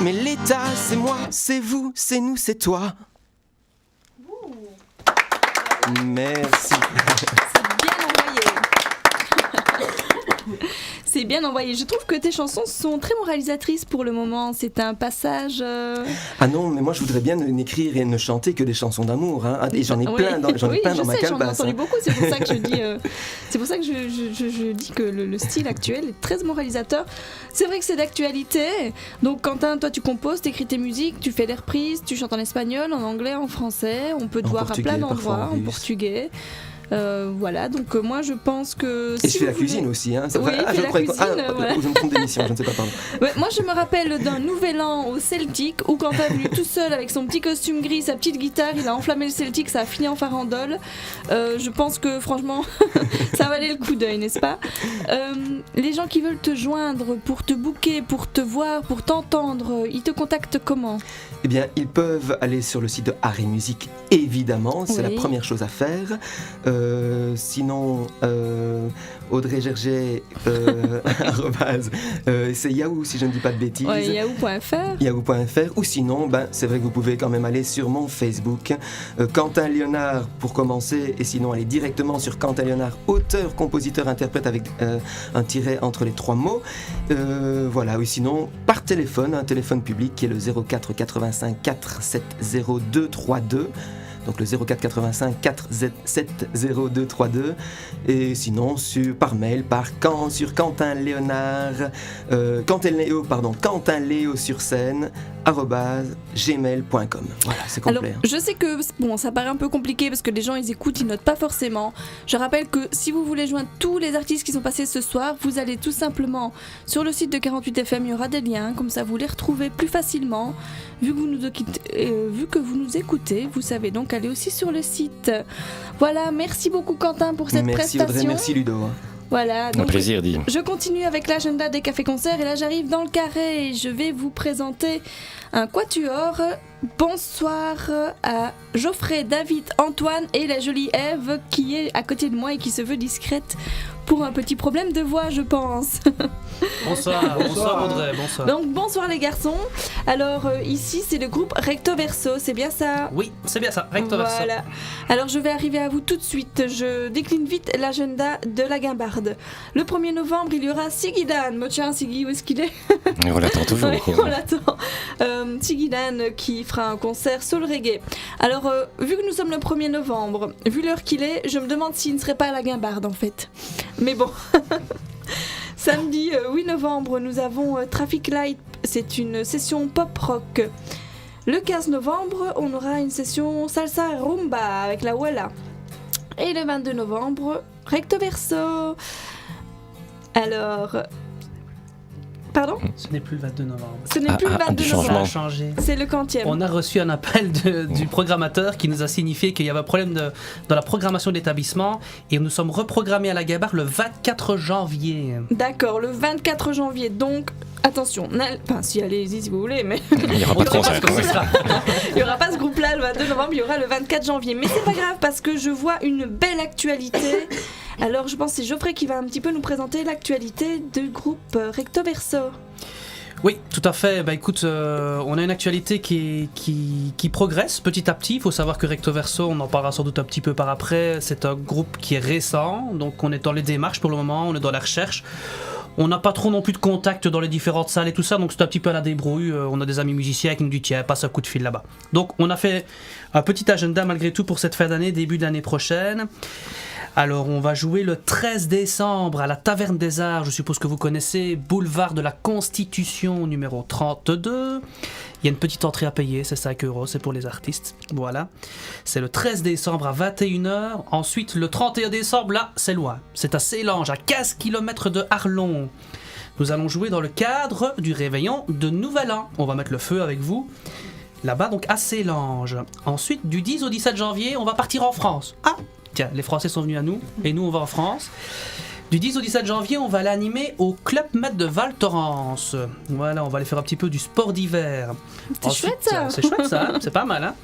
Mais l'État, c'est moi, c'est vous, c'est nous, c'est toi. Merci. C'est bien envoyé. Je trouve que tes chansons sont très moralisatrices pour le moment. C'est un passage... Ah non, mais moi je voudrais bien n'écrire et ne chanter que des chansons d'amour. Hein. Et j'en ai plein dans, ma calebasse. J'en ai entendu beaucoup. C'est pour ça que je dis, je dis que le style actuel est très moralisateur. C'est vrai que c'est d'actualité. Donc Quentin, toi tu composes, t'écris tes musiques, tu fais des reprises, tu chantes en espagnol, en anglais, en français. On peut te voir à plein d'endroits, en portugais. Voilà, donc moi je pense que... Et je fais la cuisine aussi, hein. Oui, je fais la cuisine, voilà. Je me trompe d'émission, je ne sais pas, pardon. Ouais, moi je me rappelle d'un nouvel an au Celtic où quand t'as venu tout seul avec son petit costume gris, sa petite guitare, il a enflammé le Celtic, ça a fini en farandole. Je pense que franchement ça valait le coup d'œil, n'est-ce pas? Les gens qui veulent te joindre pour te booker, pour te voir, pour t'entendre, ils te contactent comment? Eh bien, ils peuvent aller sur le site de Art et Musique, évidemment, c'est la première chose à faire. Sinon, Audrey Gerger, arrobase, c'est Yahoo si je ne dis pas de bêtises. Ouais, yahoo.fr. Yahoo.fr. Ou sinon, c'est vrai que vous pouvez quand même aller sur mon Facebook, Quentin Léonard pour commencer, et sinon aller directement sur Quentin Léonard, auteur, compositeur, interprète avec un tiret entre les 3 mots. Voilà, ou sinon par téléphone, un téléphone public qui est le 04 85 470 232. Donc le 04 85 470 232. Et sinon par mail sur Quentin Léonard, Quentin Léo sur scène @gmail.com. Voilà, c'est complet. Alors, je sais que ça paraît un peu compliqué parce que les gens ils écoutent, ils notent pas forcément. Je rappelle que si vous voulez joindre tous les artistes qui sont passés ce soir, vous allez tout simplement sur le site de 48FM, il y aura des liens, comme ça vous les retrouvez plus facilement. Vu que vous nous écoutez, vous savez donc aller aussi sur le site. Voilà, merci beaucoup Quentin pour cette prestation. Merci Audrey, merci Ludo. Voilà, donc un plaisir, dit. Je continue avec l'agenda des cafés-concerts et là j'arrive dans le carré et je vais vous présenter un quatuor. Bonsoir à Geoffrey, David, Antoine et la jolie Ève qui est à côté de moi et qui se veut discrète pour un petit problème de voix, je pense. Bonsoir Audrey, bonsoir. Donc bonsoir les garçons. Alors ici c'est le groupe Recto Verso, c'est bien ça? Oui, c'est bien ça, Recto Verso. Voilà. Alors je vais arriver à vous tout de suite. Je décline vite l'agenda de la Guimbarde. Le 1er novembre, il y aura Siggy Dan. Tiens, Siggy, où est-ce qu'il est? On l'attend toujours. Oui, on l'attend. Siggy Dan qui fera un concert soul reggae. Alors, vu que nous sommes le 1er novembre, vu l'heure qu'il est, je me demande s'il ne serait pas à la Guimbarde en fait. Mais bon. Samedi 8 novembre, nous avons Traffic Light, c'est une session pop-rock. Le 15 novembre, on aura une session salsa rumba avec la Wella. Et le 22 novembre, Recto Verso. Alors... Pardon ? Ce n'est plus le 22 novembre. Ce n'est plus le 22 novembre. Ça a changé. C'est le quantième. On a reçu un appel du programmateur qui nous a signifié qu'il y avait un problème dans la programmation de l'établissement et nous sommes reprogrammés à la Guimbarde le 24 janvier. D'accord, le 24 janvier. Donc, attention, si allez-y si vous voulez, mais il n'y aura pas de concert. Il n'y aura pas ce groupe-là le 22 novembre, il y aura le 24 janvier. Mais c'est pas grave parce que je vois une belle actualité. Alors je pense que c'est Geoffrey qui va un petit peu nous présenter l'actualité du groupe Recto Verso. Oui, tout à fait. Écoute, on a une actualité qui progresse petit à petit. Il faut savoir que Recto Verso, on en parlera sans doute un petit peu par après, c'est un groupe qui est récent, donc on est dans les démarches pour le moment, on est dans la recherche. On n'a pas trop non plus de contact dans les différentes salles et tout ça, donc c'est un petit peu à la débrouille. On a des amis musiciens qui nous disent tiens, passe un coup de fil là-bas. Donc on a fait un petit agenda malgré tout pour cette fin d'année, début d'année prochaine. Alors on va jouer le 13 décembre à la Taverne des Arts, je suppose que vous connaissez, boulevard de la Constitution numéro 32. Il y a une petite entrée à payer, c'est 5 €, c'est pour les artistes. Voilà. C'est le 13 décembre à 21h. Ensuite, le 31 décembre, là, c'est loin. C'est à Célange, à 15 km de Arlon. Nous allons jouer dans le cadre du réveillon de Nouvel An. On va mettre le feu avec vous. Là-bas, donc à Célange. Ensuite, du 10 au 17 janvier, on va partir en France. Ah, tiens, les Français sont venus à nous, et nous, on va en France. Du 10 au 17 janvier, on va l'animer au Club Med de Val Thorens. Voilà, on va aller faire un petit peu du sport d'hiver. C'est chouette ça. C'est chouette ça, c'est pas mal. Hein.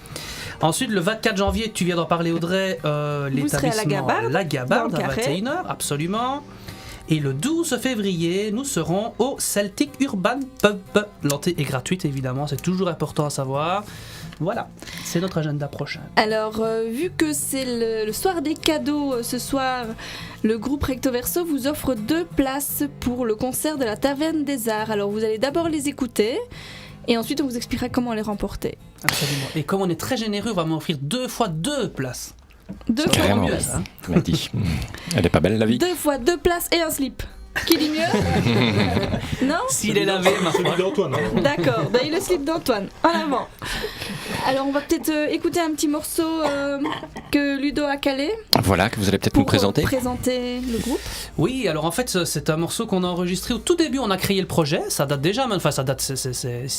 Ensuite, le 24 janvier, tu viens d'en parler Audrey, l'établissement La Guimbarde à 21h, absolument. Et le 12 février, nous serons au Celtic Urban Pub. L'entrée est gratuite évidemment, c'est toujours important à savoir. Voilà, c'est notre agenda prochain. Alors, vu que c'est le soir des cadeaux ce soir, le groupe Recto Verso vous offre 2 places pour le concert de la Taverne des Arts. Alors, vous allez d'abord les écouter et ensuite on vous expliquera comment les remporter. Absolument. Et comme on est très généreux, on va m'offrir 2 fois 2 places. 2 fois Carrément, mieux. tu m'as dit. Elle est pas belle la vie. 2 fois 2 places et un slip. Qui dit mieux? Non? S'il est lavé, ma foi. d'Antoine. D'accord, bah, le slip d'Antoine, en avant. Alors on va peut-être écouter un petit morceau que Ludo a calé. Voilà, que vous allez peut-être nous présenter. Pour présenter le groupe. Oui, alors en fait c'est un morceau qu'on a enregistré au tout début, on a créé le projet, ça date déjà, enfin ça date,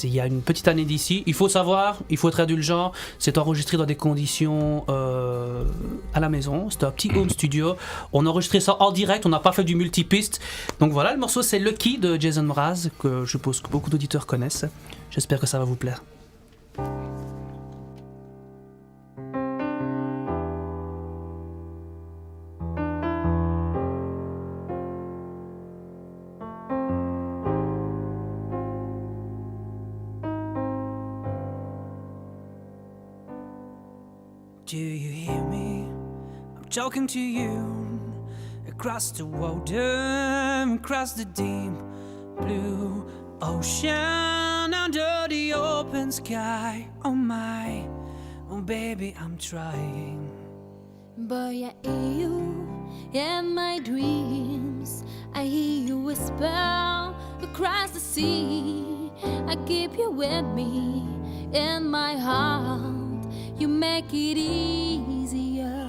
il y a une petite année d'ici. Il faut savoir, il faut être indulgent, c'est enregistré dans des conditions à la maison, c'était un petit home studio. On a enregistré ça en direct, on n'a pas fait du multipiste. Donc voilà, le morceau c'est Lucky de Jason Mraz, que je suppose que beaucoup d'auditeurs connaissent. J'espère que ça va vous plaire. Do you hear me? I'm talking to you. Across the water, across the deep blue ocean, under the open sky. Oh my, oh baby, I'm trying. Boy, I hear you in my dreams. I hear you whisper across the sea. I keep you with me in my heart. You make it easier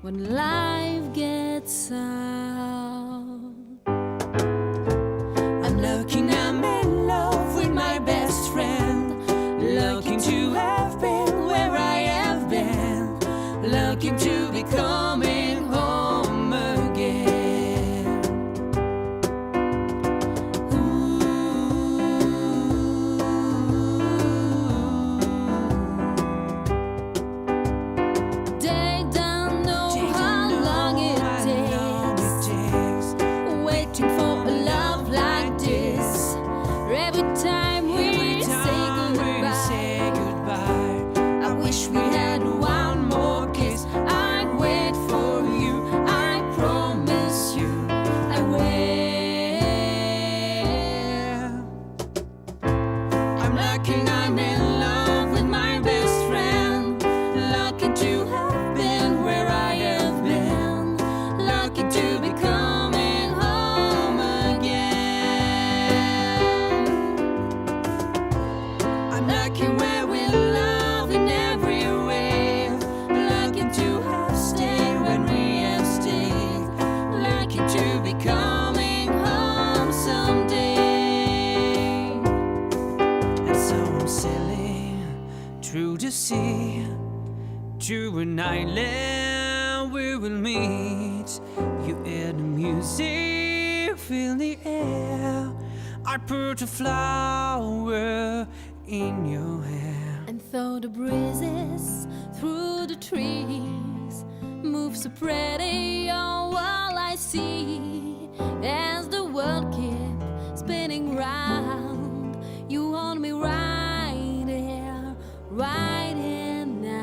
when life gets hard. I'm looking, I'm in love with my best friend. Looking to have been where I have been. Looking to be coming home again. They don't know how long it takes, waiting for a love like this. Every time we say goodbye, I wish we had one more kiss. I'd wait for you, I promise you, I will. I'm lucky I'm in love with my best friend. Lucky to have been where I have been. Lucky to be coming home again. I'm lucky where we love in every way. Lucky to have stayed when we have stayed. Lucky to be coming home someday. And so I'm sailing through the sea to an island we will meet. You hear the music, feel the air. I put a flower in your hair. And though the breezes through the trees move so pretty, oh, all I see as the world keeps spinning round, you hold me right here, right here now.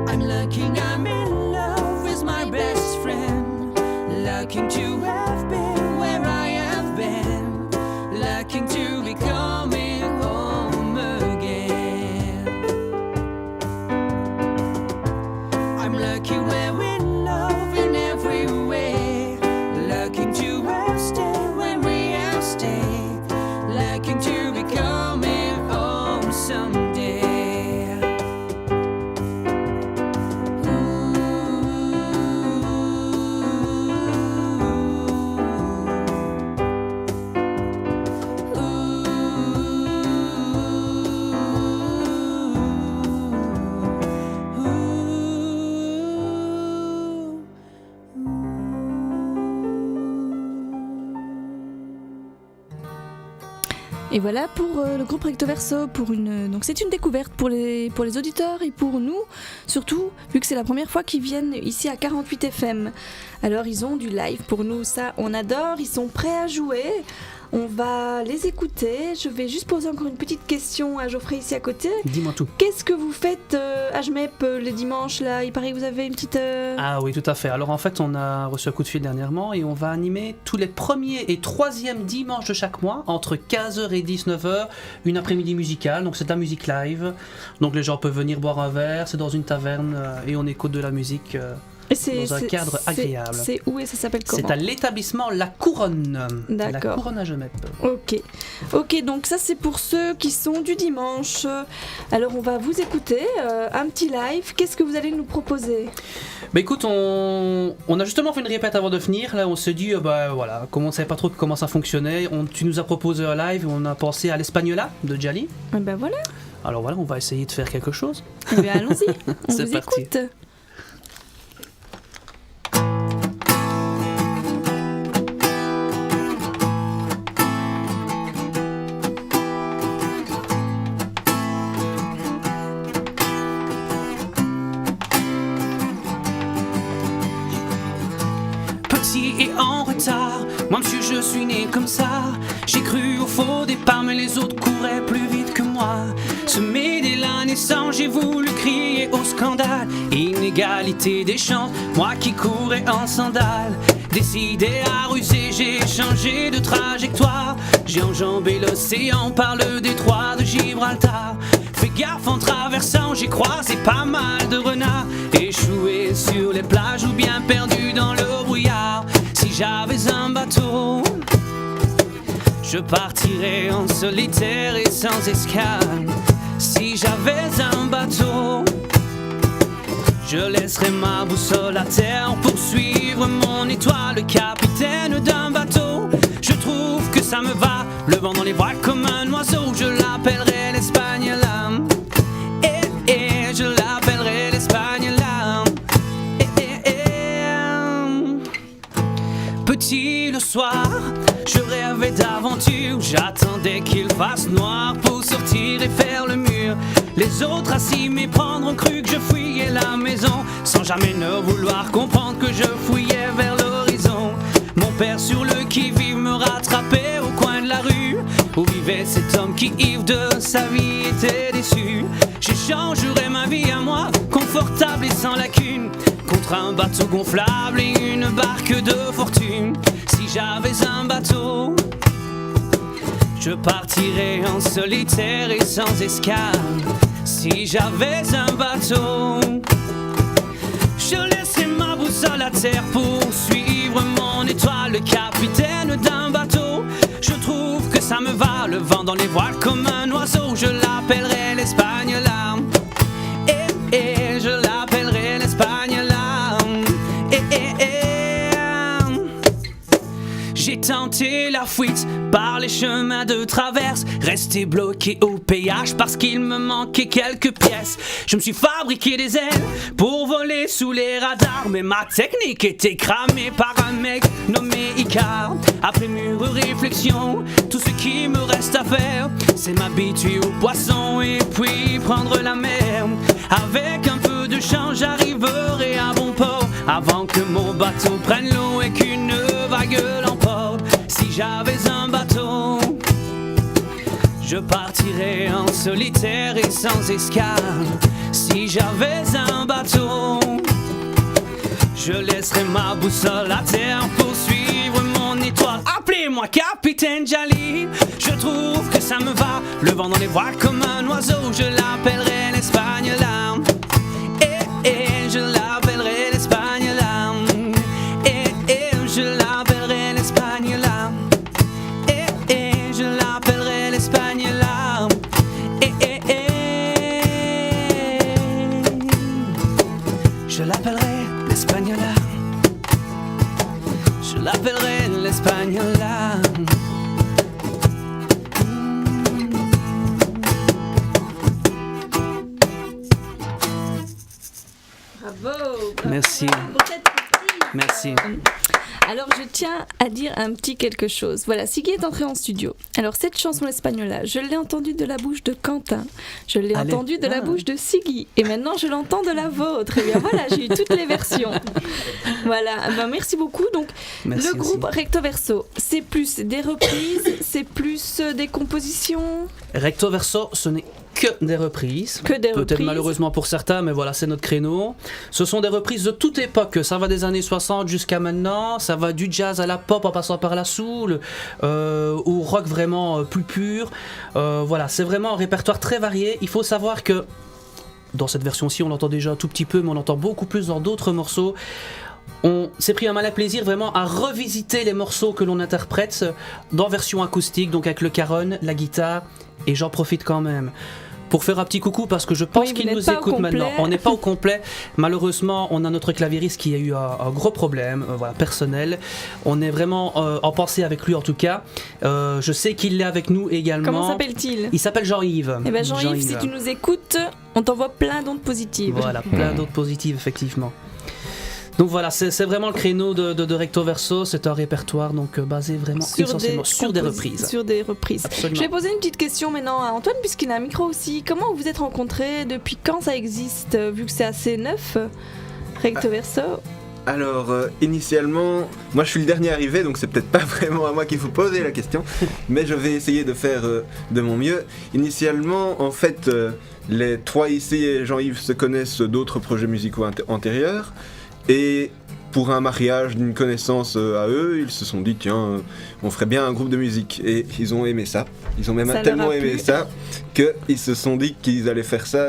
I'm lucky I'm in love with my best friend. Lucky to have been where I have been. Lucky to be coming home again. I'm lucky we're in love in every way. Lucky to have stayed when we have stayed. Lucky to be coming home someday. Et voilà pour le groupe Recto Verso, donc c'est une découverte pour les auditeurs et pour nous, surtout vu que c'est la première fois qu'ils viennent ici à 48 FM. Alors ils ont du live pour nous, ça on adore, ils sont prêts à jouer. On va les écouter. Je vais juste poser encore une petite question à Geoffrey ici à côté. Dis-moi tout. Qu'est-ce que vous faites à JMEP les dimanches là? Il paraît que vous avez une petite... Ah oui, tout à fait. Alors en fait, on a reçu un coup de fil dernièrement et on va animer tous les premiers et troisièmes dimanches de chaque mois entre 15h et 19h une après-midi musicale. Donc c'est de la musique live. Donc les gens peuvent venir boire un verre, c'est dans une taverne et on écoute de la musique dans un cadre agréable. C'est où et ça s'appelle comment? C'est à l'établissement La Couronne. D'accord. La Couronne à JMEP. Ok, donc ça c'est pour ceux qui sont du dimanche. Alors on va vous écouter, un petit live. Qu'est-ce que vous allez nous proposer? Bah écoute, on a justement fait une répète avant de venir. Là on s'est dit, voilà, comme on ne savait pas trop comment ça fonctionnait, tu nous as proposé un live et on a pensé à l'Espagnola de Djali. Et ben voilà. Alors voilà, on va essayer de faire quelque chose. Eh bien allons-y, on C'est vous parti. écoute. Petit et en retard, moi monsieur je suis né comme ça. J'ai cru au faux départ mais les autres couraient plus vite que moi. Ce traversant, j'ai voulu crier au scandale. Inégalité des chances, moi qui courais en sandales. Décidé à ruser, j'ai changé de trajectoire. J'ai enjambé l'océan par le détroit de Gibraltar. Fais gaffe en traversant, j'ai croisé pas mal de renards. Échoués sur les plages ou bien perdus dans le brouillard. Si j'avais un bateau, je partirais en solitaire et sans escale. Si j'avais un bateau, je laisserais ma boussole à terre pour suivre mon étoile. Le capitaine d'un bateau, je trouve que ça me va. Le vent dans les voiles comme un oiseau, je l'appellerai l'Espagne l'âme. Et je l'appellerai l'Espagne l'âme. Petit le soir, je rêvais d'aventure. J'attendais qu'il fasse noir pour sortir et faire le mur. Les autres assis méprendre ont cru que je fouillais la maison, sans jamais ne vouloir comprendre que je fouillais vers l'horizon. Mon père sur le qui-vive me rattrapait au coin de la rue, où vivait cet homme qui, ivre de sa vie, était déçu. J'échangerais ma vie à moi, confortable et sans lacune, contre un bateau gonflable et une barque de fortune. Si j'avais un bateau, je partirais en solitaire et sans escale. Si j'avais un bateau, je laisserais ma boussole à terre pour suivre mon étoile. Le capitaine d'un bateau, je trouve que ça me va. Le vent dans les voiles comme un oiseau, je l'appellerai l'Espagne l'âme. Et je l'appellerai l'Espagne l'âme. J'ai tenté la fuite par les chemins de traverse, resté bloqué au péage parce qu'il me manquait quelques pièces. Je me suis fabriqué des ailes pour voler sous les radars, mais ma technique était cramée par un mec nommé Icar. Après mûre réflexion, tout ce qui me reste à faire, c'est m'habituer aux poissons et puis prendre la mer. Avec un peu de chance, j'arriverai à bon port avant que mon bateau prenne l'eau et qu'une vague l'emporte. Si j'avais un bateau, je partirais en solitaire et sans escale. Si j'avais un bateau, je laisserais ma boussole à terre pour suivre mon étoile. Appelez-moi Capitaine Jalil, je trouve que ça me va. Le vent dans les voiles comme un oiseau, je l'appellerai l'Espagne l'âme. Et je l'appellerai l'Espagne l'âme. Et je l'appellerai l'Espagne l'âme. Et je l'appellerai l'Espagne l'âme. Je l'appellerai l'Espagne l'âme. Je l'appellerai l'Espagne l'âme. Bravo. Merci. Merci. Alors je tiens à dire un petit quelque chose. Voilà, Siggy est entré en studio. Alors cette chanson espagnole-là, je l'ai entendue de la bouche de Quentin, je l'ai entendue de la bouche de Siggy, et maintenant je l'entends de la vôtre. Et bien voilà, j'ai eu toutes les versions. Voilà, ben, merci beaucoup. Donc merci le groupe Recto Verso, c'est plus des reprises, c'est plus des compositions. Recto Verso, ce n'est que des reprises. Que des Peut-être reprises. malheureusement pour certains, mais voilà, c'est notre créneau. Ce sont des reprises de toute époque. Ça va des années 60 jusqu'à maintenant. Ça va du jazz à la pop en passant par la soul, au rock vraiment plus pur. Voilà, c'est vraiment un répertoire très varié. Il faut savoir que dans cette version-ci, on l'entend déjà un tout petit peu, mais on l'entend beaucoup plus dans d'autres morceaux. On s'est pris un malin plaisir vraiment à revisiter les morceaux que l'on interprète dans version acoustique, donc avec le caron, la guitare, et j'en profite quand même pour faire un petit coucou parce que je pense qu'il nous écoute maintenant. On n'est pas au complet. Malheureusement, on a notre claviériste qui a eu un gros problème voilà, personnel. On est vraiment en pensée avec lui en tout cas. Je sais qu'il est avec nous également. Comment s'appelle-t-il ? Il s'appelle Jean-Yves. Eh ben Jean-Yves, si tu nous écoutes, on t'envoie plein d'ondes positives. Voilà, plein d'ondes positives effectivement. Donc voilà, c'est vraiment le créneau de Recto Verso, c'est un répertoire donc basé vraiment essentiellement sur des reprises. Sur des reprises. Absolument. Je vais poser une petite question maintenant à Antoine puisqu'il a un micro aussi. Comment vous vous êtes rencontrés ? Depuis quand ça existe ? Vu que c'est assez neuf, Recto Verso. Alors, initialement, moi je suis le dernier arrivé, donc c'est peut-être pas vraiment à moi qu'il faut poser la question, mais je vais essayer de faire de mon mieux. Initialement, en fait, les trois ici et Jean-Yves se connaissent d'autres projets musicaux antérieurs, et pour un mariage d'une connaissance à eux, ils se sont dit, tiens, on ferait bien un groupe de musique, et ils ont aimé ça. Ils ont même tellement aimé ça qu'ils se sont dit qu'ils allaient faire ça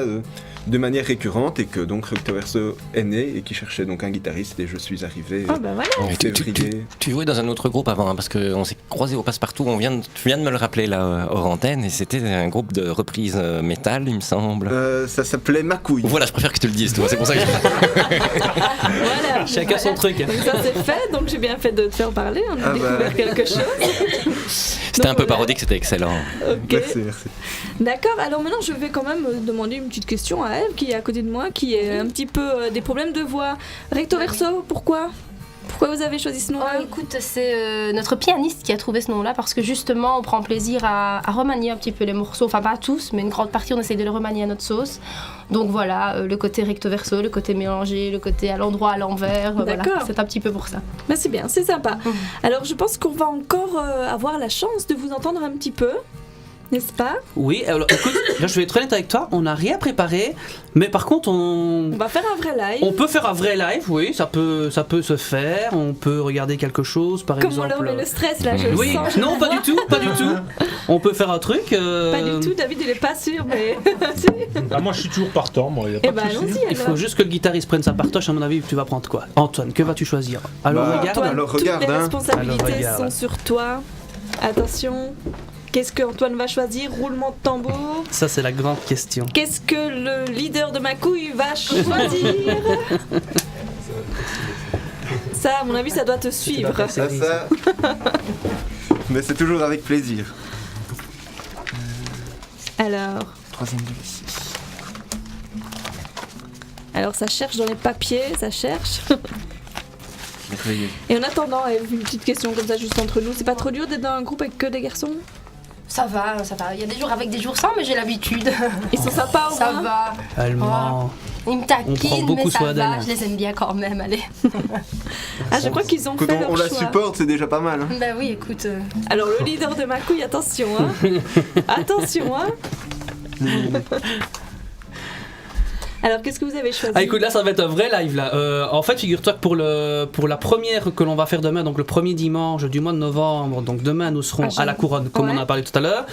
de manière récurrente, et que donc Recto Verso est né et qui cherchait donc un guitariste, et je suis arrivé en février. Tu jouais dans un autre groupe avant, hein, parce qu'on s'est croisés au Passe-Partout, tu viens de me le rappeler là hors antenne, et c'était un groupe de reprise métal, il me semble. Ça s'appelait Macouille. Voilà, je préfère que tu le dises, toi, c'est pour ça que Voilà. Chacun son truc. Donc ça c'est fait, donc j'ai bien fait de te faire parler, on a découvert quelque chose. C'était un peu parodique, c'était excellent. Ok. Merci. D'accord, alors maintenant je vais quand même demander une petite question à Eve qui est à côté de moi, qui est un petit peu des problèmes de voix. Recto Verso, pourquoi vous avez choisi ce nom-là? Écoute, c'est notre pianiste qui a trouvé ce nom-là parce que justement on prend plaisir à remanier un petit peu les morceaux, enfin pas tous, mais une grande partie on essaye de les remanier à notre sauce. Donc voilà, le côté recto verso, le côté mélangé, le côté à l'endroit, à l'envers, voilà, c'est un petit peu pour ça. Bah c'est bien, c'est sympa. Alors je pense qu'on va encore avoir la chance de vous entendre un petit peu. N'est-ce pas? Oui, alors écoute, là je vais être honnête avec toi, on n'a rien préparé, mais par contre on va faire un vrai live. On peut faire un vrai live, oui, ça peut se faire, on peut regarder quelque chose par exemple. Comment on leur met le stress là, je le sens. Non, pas du tout. On peut faire un truc. Pas du tout, David il est pas sûr, mais. Moi je suis toujours partant, moi. Y a pas de souci. Il faut juste que le guitariste prenne sa partoche, à mon avis, tu vas prendre quoi? Antoine, que vas-tu choisir? Alors regarde. Antoine, toutes les responsabilités sont sur toi. Attention. Qu'est-ce qu'Antoine va choisir? Roulement de tambour. Ça, c'est la grande question. Qu'est-ce que le leader de Macouille va choisir? Ça, à mon avis, ça doit te suivre. Ça. Mais c'est toujours avec plaisir. Alors. Troisième de la 6. Alors, ça cherche dans les papiers, ça cherche. Merveilleux. Et en attendant, une petite question comme ça, juste entre nous. C'est pas trop dur d'être dans un groupe avec que des garçons? Ça va. Il y a des jours avec, des jours sans, mais j'ai l'habitude. Ils sont sympas au moins? Ça va. Allemand. Ils me taquinent, mais ça va. Je les aime bien quand même, allez. Je crois qu'ils ont fait leur choix. On la supporte, c'est déjà pas mal. Hein. Bah oui, écoute. Alors le leader de Macouille, attention, hein. Attention, hein. Alors, qu'est-ce que vous avez choisi? Écoute, là, ça va être un vrai live, là. En fait, figure-toi que pour la première que l'on va faire demain, donc le premier dimanche du mois de novembre, donc demain, nous serons à la Couronne, comme on a parlé tout à l'heure.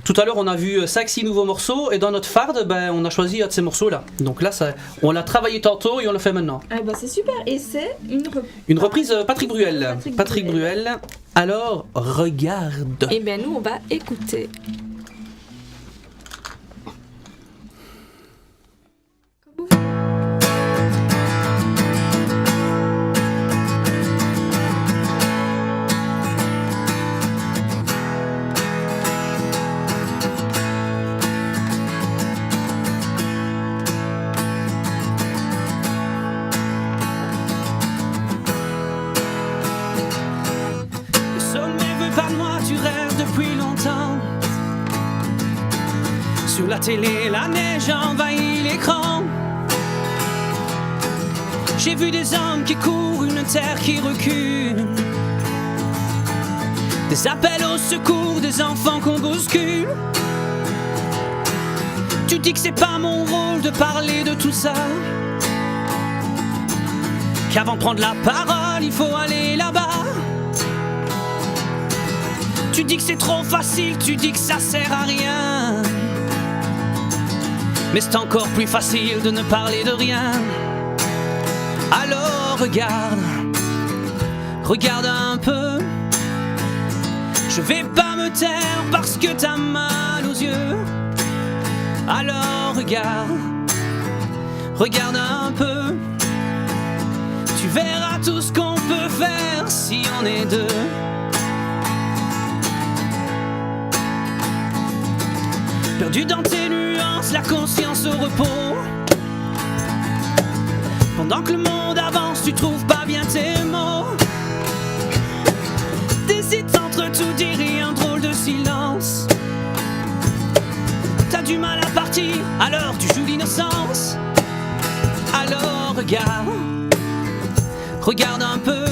Tout à l'heure, on a vu 5-6 nouveaux morceaux, et dans notre farde, on a choisi un de ces morceaux-là. Donc là, on l'a travaillé tantôt et on le fait maintenant. C'est super, et c'est une reprise Patrick Bruel. Patrick Bruel. Alors, regarde. Et bien, nous, on va écouter. Sur la télé, la neige envahit l'écran. J'ai vu des hommes qui courent, une terre qui recule. Des appels au secours, des enfants qu'on bouscule. Tu dis que c'est pas mon rôle de parler de tout ça, qu'avant de prendre la parole, il faut aller là-bas. Tu dis que c'est trop facile, tu dis que ça sert à rien. Mais c'est encore plus facile de ne parler de rien. Alors regarde un peu. Je vais pas me taire parce que t'as mal aux yeux. Alors regarde un peu. Tu verras tout ce qu'on peut faire si on est deux. Perdu dans tes nuances, la conscience au repos. Pendant que le monde avance, tu trouves pas bien tes mots. T'hésites entre tout dire et un drôle de silence. T'as du mal à partir, alors tu joues l'innocence. Alors regarde Regarde un peu,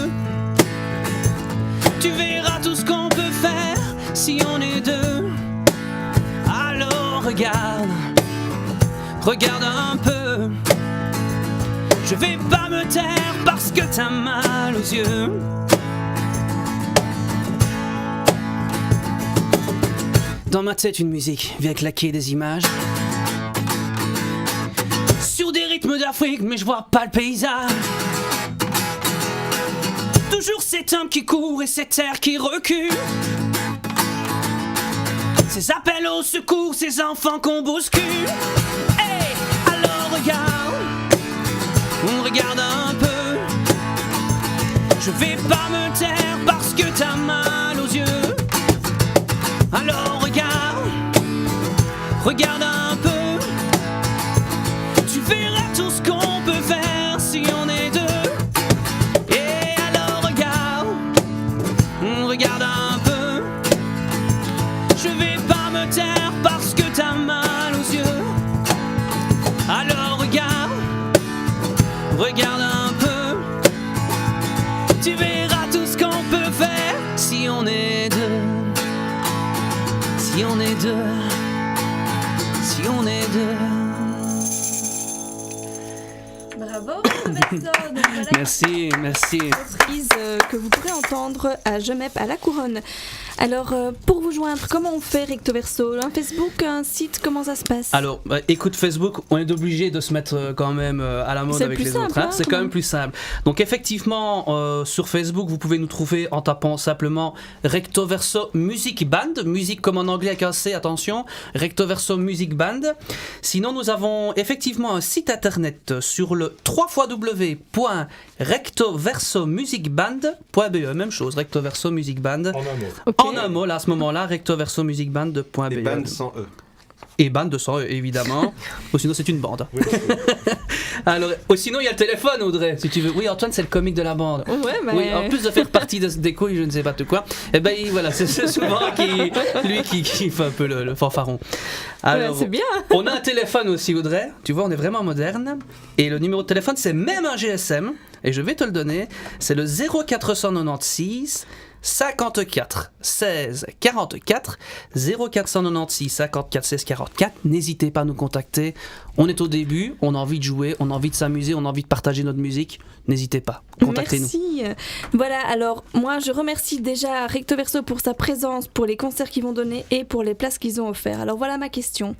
tu verras tout ce qu'on peut faire si on est deux. Alors regarde, regarde un peu. Je vais pas me taire parce que t'as mal aux yeux. Dans ma tête une musique vient claquer des images sur des rythmes d'Afrique, mais je vois pas le paysage. Toujours cet homme qui court et cet air qui recule. Ces appels au secours, ces enfants qu'on bouscule. Hey, alors regarde, on regarde un peu. Je vais pas me taire parce que t'as mal aux yeux. Alors regarde, regarde un peu. Tu verras tout ce qu'on peut faire si on est deux. Et alors regarde, regarde un peu. Je vais pas me taire parce que t'as mal aux yeux. Alors regarde, regarde un peu. Tu verras tout ce qu'on peut faire si on est deux. Si on est deux, si on est deux. Bravo, Roberto. Donc voilà, Merci, merci. reprise que vous pourrez entendre à Gemep à La Couronne. Alors, pour vous joindre, comment on fait recto verso? Un Facebook, un site, comment ça se passe? Alors, écoute, Facebook, on est obligé de se mettre quand même à la mode C'est avec plus les simple, autres. Hein. hein, C'est quand même plus simple. Donc, effectivement, sur Facebook, vous pouvez nous trouver en tapant simplement Recto Verso Music Band. Musique comme en anglais avec un C, attention. Recto Verso Music Band. Sinon, nous avons effectivement un site internet sur le www.rectoversomusicband.be. Même chose, Recto Verso Music Band. En un mot. Ok. En un mot, là, à ce moment-là, rectoversomusicband.be. Des bandes sans E. Et bande de sang, évidemment. Ou sinon, c'est une bande. Oui, Alors, sinon, il y a le téléphone, Audrey, si tu veux. Oui, Antoine, c'est le comique de la bande. Ouais, mais... Oui, en plus de faire partie des couilles, je ne sais pas de quoi. Et ben voilà, c'est souvent lui qui fait un peu le fanfaron. Alors, c'est bien. on a un téléphone aussi, Audrey. Tu vois, on est vraiment moderne. Et le numéro de téléphone, c'est même un GSM. Et je vais te le donner. C'est le 0496 54 16 44 0496 54 16 44. N'hésitez pas à nous contacter. On est au début, on a envie de jouer, on a envie de s'amuser, on a envie de partager notre musique. N'hésitez pas, contactez-nous. Merci. Voilà, alors moi je remercie déjà Recto Verso pour sa présence, pour les concerts qu'ils vont donner et pour les places qu'ils ont offertes. Alors voilà ma question.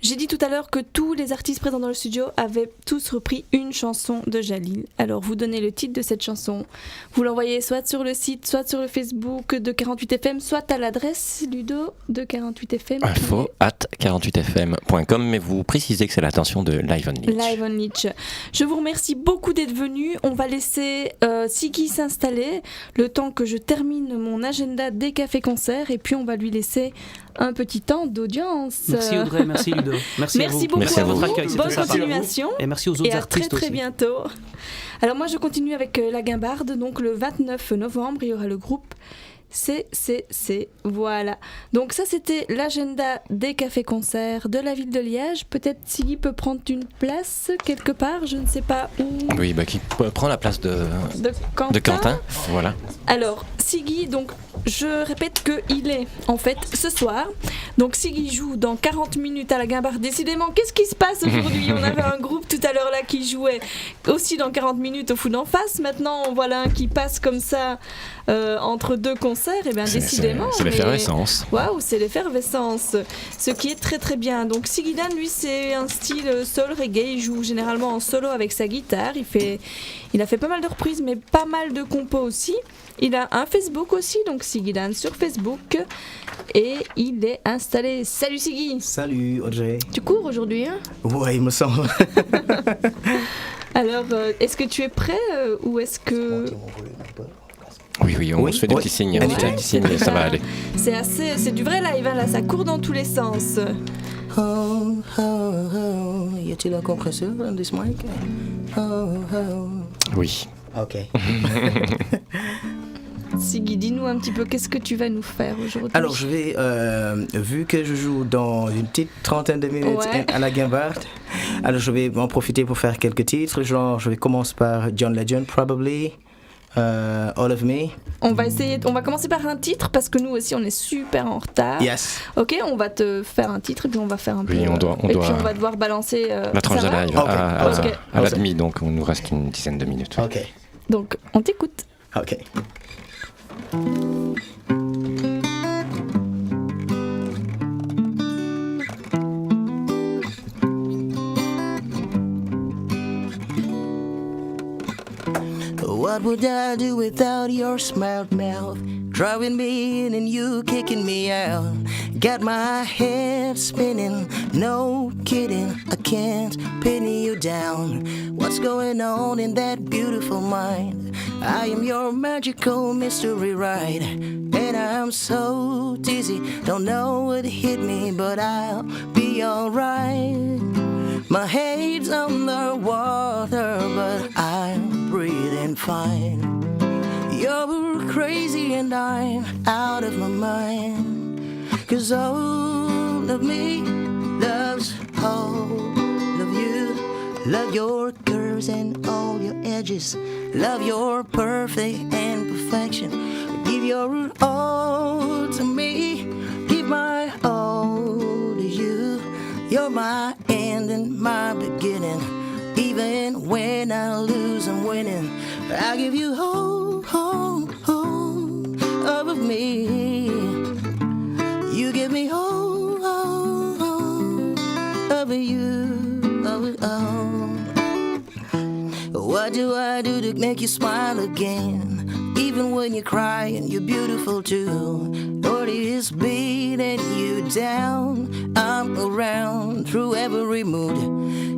J'ai dit tout à l'heure que tous les artistes présents dans le studio avaient tous repris une chanson de Jalil. Alors vous donnez le titre de cette chanson, vous l'envoyez soit sur le site, soit sur le Facebook de 48FM, soit à l'adresse Ludo de 48FM. info@48fm.com, mais vous précisez que c'est l'attention de Live on Leech. Live on Leech. Je vous remercie beaucoup d'être venus. On va laisser Siggy s'installer le temps que je termine mon agenda des cafés-concerts et puis on va lui laisser un petit temps d'audience. Merci Audrey, merci Ludo. Merci à vous. Beaucoup Merci à votre vous. accueil, c'était Bonne très sympa. continuation. Et merci aux autres et à artistes très aussi. bientôt. Alors moi je continue avec la Guimbarde. Donc le 29 novembre, il y aura le groupe CCC. Voilà. Donc ça c'était l'agenda des cafés-concerts de la ville de Liège. Peut-être Siggy peut prendre une place quelque part, je ne sais pas où. Oui, qui prend la place de Quentin. Quentin. Voilà. Alors, Siggy, donc, je répète qu'il est, en fait, ce soir. Donc, Siggy joue dans 40 minutes à la Guimbarde. Décidément, qu'est-ce qui se passe aujourd'hui? On avait un groupe tout à l'heure là qui jouait aussi dans 40 minutes au Foot d'en face. Maintenant, on voit là un qui passe comme ça entre deux concerts. Et bien, décidément. C'est l'effervescence. Waouh, c'est l'effervescence. Ce qui est très très bien. Donc, Siggy Dan, lui, c'est un style soul reggae. Il joue généralement en solo avec sa guitare. Il a fait pas mal de reprises, mais pas mal de compos aussi. Il a un Facebook aussi, donc Siggy Dan sur Facebook. Et il est installé. Salut Siggy. Salut Audrey. Tu cours aujourd'hui, hein? Ouais, il me semble. Alors, est-ce que tu es prêt ou est-ce que... Oui, on se fait des petits signes. Ouais. Des petits signes, ça va aller. C'est du vrai live, hein, là, ça court dans tous les sens. Y a-t-il un compresseur dans this mic? Oui. Ok. Siggy, dis-nous un petit peu, qu'est-ce que tu vas nous faire aujourd'hui? Alors, je vais, vu que je joue dans une petite trentaine de minutes à la Gambard, alors je vais en profiter pour faire quelques titres. Genre, je vais commencer par John Legend, Probably, All of Me. On va commencer par un titre parce que nous aussi on est super en retard. Yes. Ok, on va te faire un titre et puis on va faire un peu. Oui, on doit- puis on va devoir balancer. La tranche de ça va live Ok. à la demi, donc il nous reste une dizaine de minutes. Ok. Donc on t'écoute. Ok. What would I do without your smart mouth? Drawing me in and you kicking me out. Got my head spinning, no kidding. I can't pin you down. What's going on in that beautiful mind? I am your magical mystery ride. And I'm so dizzy, don't know what hit me, but I'll be alright. My head's underwater, but I'm breathing fine. You're crazy and I'm out of my mind. 'Cause all of me loves all of you. Love your curves and all your edges. Love your perfect imperfection. Give your all to me. Give my all to you. You're my end and my beginning. Even when I lose, I'm winning. I give you all of me. You give me all of you. What do I do to make you smile again? Even when you cry and you're beautiful too. Lord is beating you down. I'm around through every mood.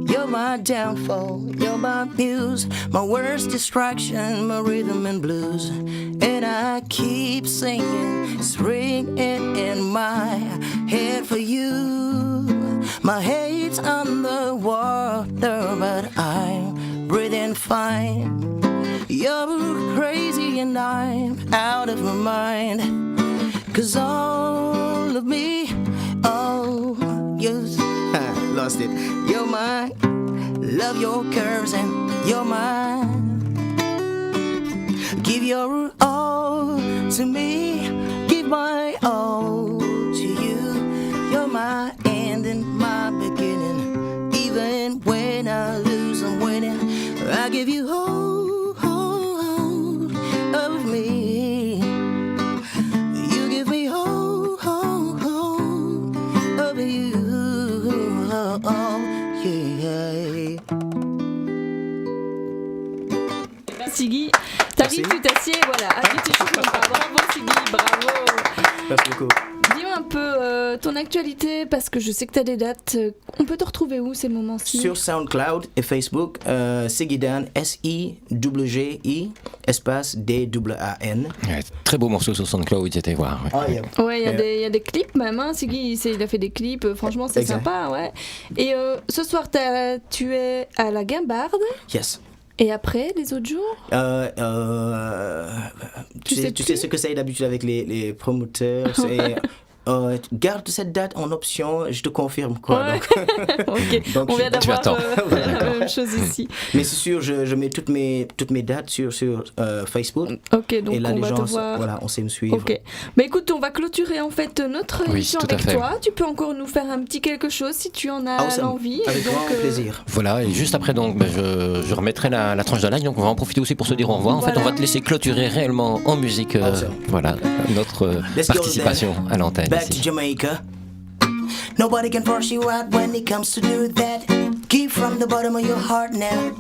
You're my downfall, you're my muse, my worst distraction, my rhythm and blues. And I keep singing, it's ringing in my head for you. My head's underwater, but I'm breathing fine. You're crazy and I'm out of my mind. 'Cause all of me, oh, you lost it. You're mine. Love your curves and you're mine. Give your all to me. Give my all to you. You're my end and my beginning. Even when I lose, I'm winning. I give you all of me. You give me all of you. Yeah. Siggy, t'arrives, tu t'assieds, voilà. Après tu joues comme ça. Bravo Siggy, bravo. Merci beaucoup. Dis-moi un peu ton actualité parce que je sais que t'as des dates. On peut te retrouver où ces moments-ci? Sur SoundCloud et Facebook, Siggy Dan, SIGGI, espace DAAN. Ouais, très beau morceau sur SoundCloud, j'étais voir. Ouais, il y a des clips même, hein. Siggy, il a fait des clips, franchement c'est Exact. sympa, ouais. Et ce soir, tu es à la Guimbarde. Yes. Et après, les autres jours? Tu sais ce que c'est d'habitude avec les promoteurs, c'est garde cette date en option, je te confirme quoi. Ouais. Donc, Ok, on vient d'avoir la même chose ici. Mais c'est sûr, je mets toutes mes dates sur Facebook. Ok, donc et là on les va gens, te voir. voilà, on sait me suivre. Ok. Bah écoute, on va clôturer en fait notre Oui, émission tout à avec fait. toi. Tu peux encore nous faire un petit quelque chose si tu en as Awesome. l'envie. Avec donc, grand plaisir. Voilà, et juste après, donc, je remettrai la tranche de live, donc on va en profiter aussi pour se dire au revoir. En fait, on va te laisser clôturer réellement en musique voilà, notre Let's go participation à l'antenne. Back ici. to Jamaica. Nobody can force you out when it comes to do that. Keep from the bottom of your heart now.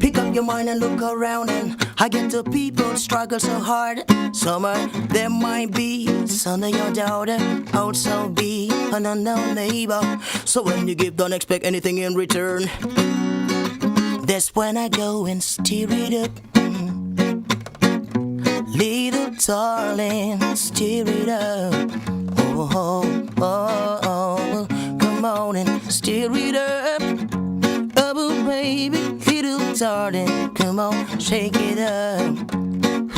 Pick up your mind and look around, and I get the people struggle so hard. Summer, there might be son of your daughter, also be an unknown neighbor. So when you give, don't expect anything in return. That's when I go and stir it up. Little darling, stir it up. Oh, oh, oh, come on and stir it up. Oh, baby, little darling, come on, shake it up.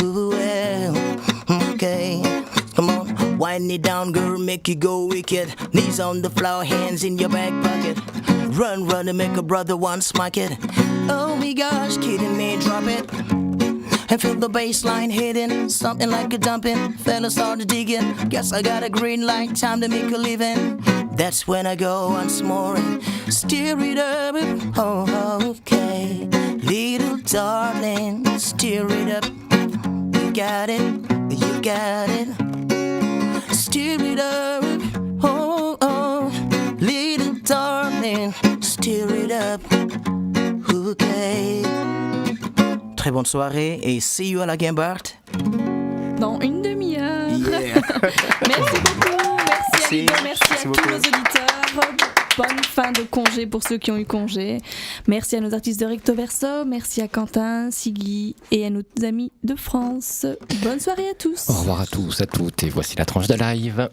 Ooh, well. Wind it down, girl, make you go wicked. Knees on the floor, hands in your back pocket. Run, run and make a brother one smack it. Oh my gosh, kidding me, drop it. And feel the bass line hitting, something like a dumping. Fella started digging, guess I got a green light, time to make a living. That's when I go once more and steer it up. Oh, okay. Little darling, steer it up. You got it, you got it. Steer it up. Oh, little darling, steer it up. Okay. Très bonne soirée et see you à la Gambart. Dans une demi-heure. Yeah. Merci beaucoup. Merci à Lido, merci à tous beaucoup. nos auditeurs. Bonne fin de congé pour ceux qui ont eu congé. Merci à nos artistes de Recto Verso. Merci à Quentin, Siggy et à nos amis de France. Bonne soirée à tous. Au revoir à tous, à toutes, et voici la tranche de live.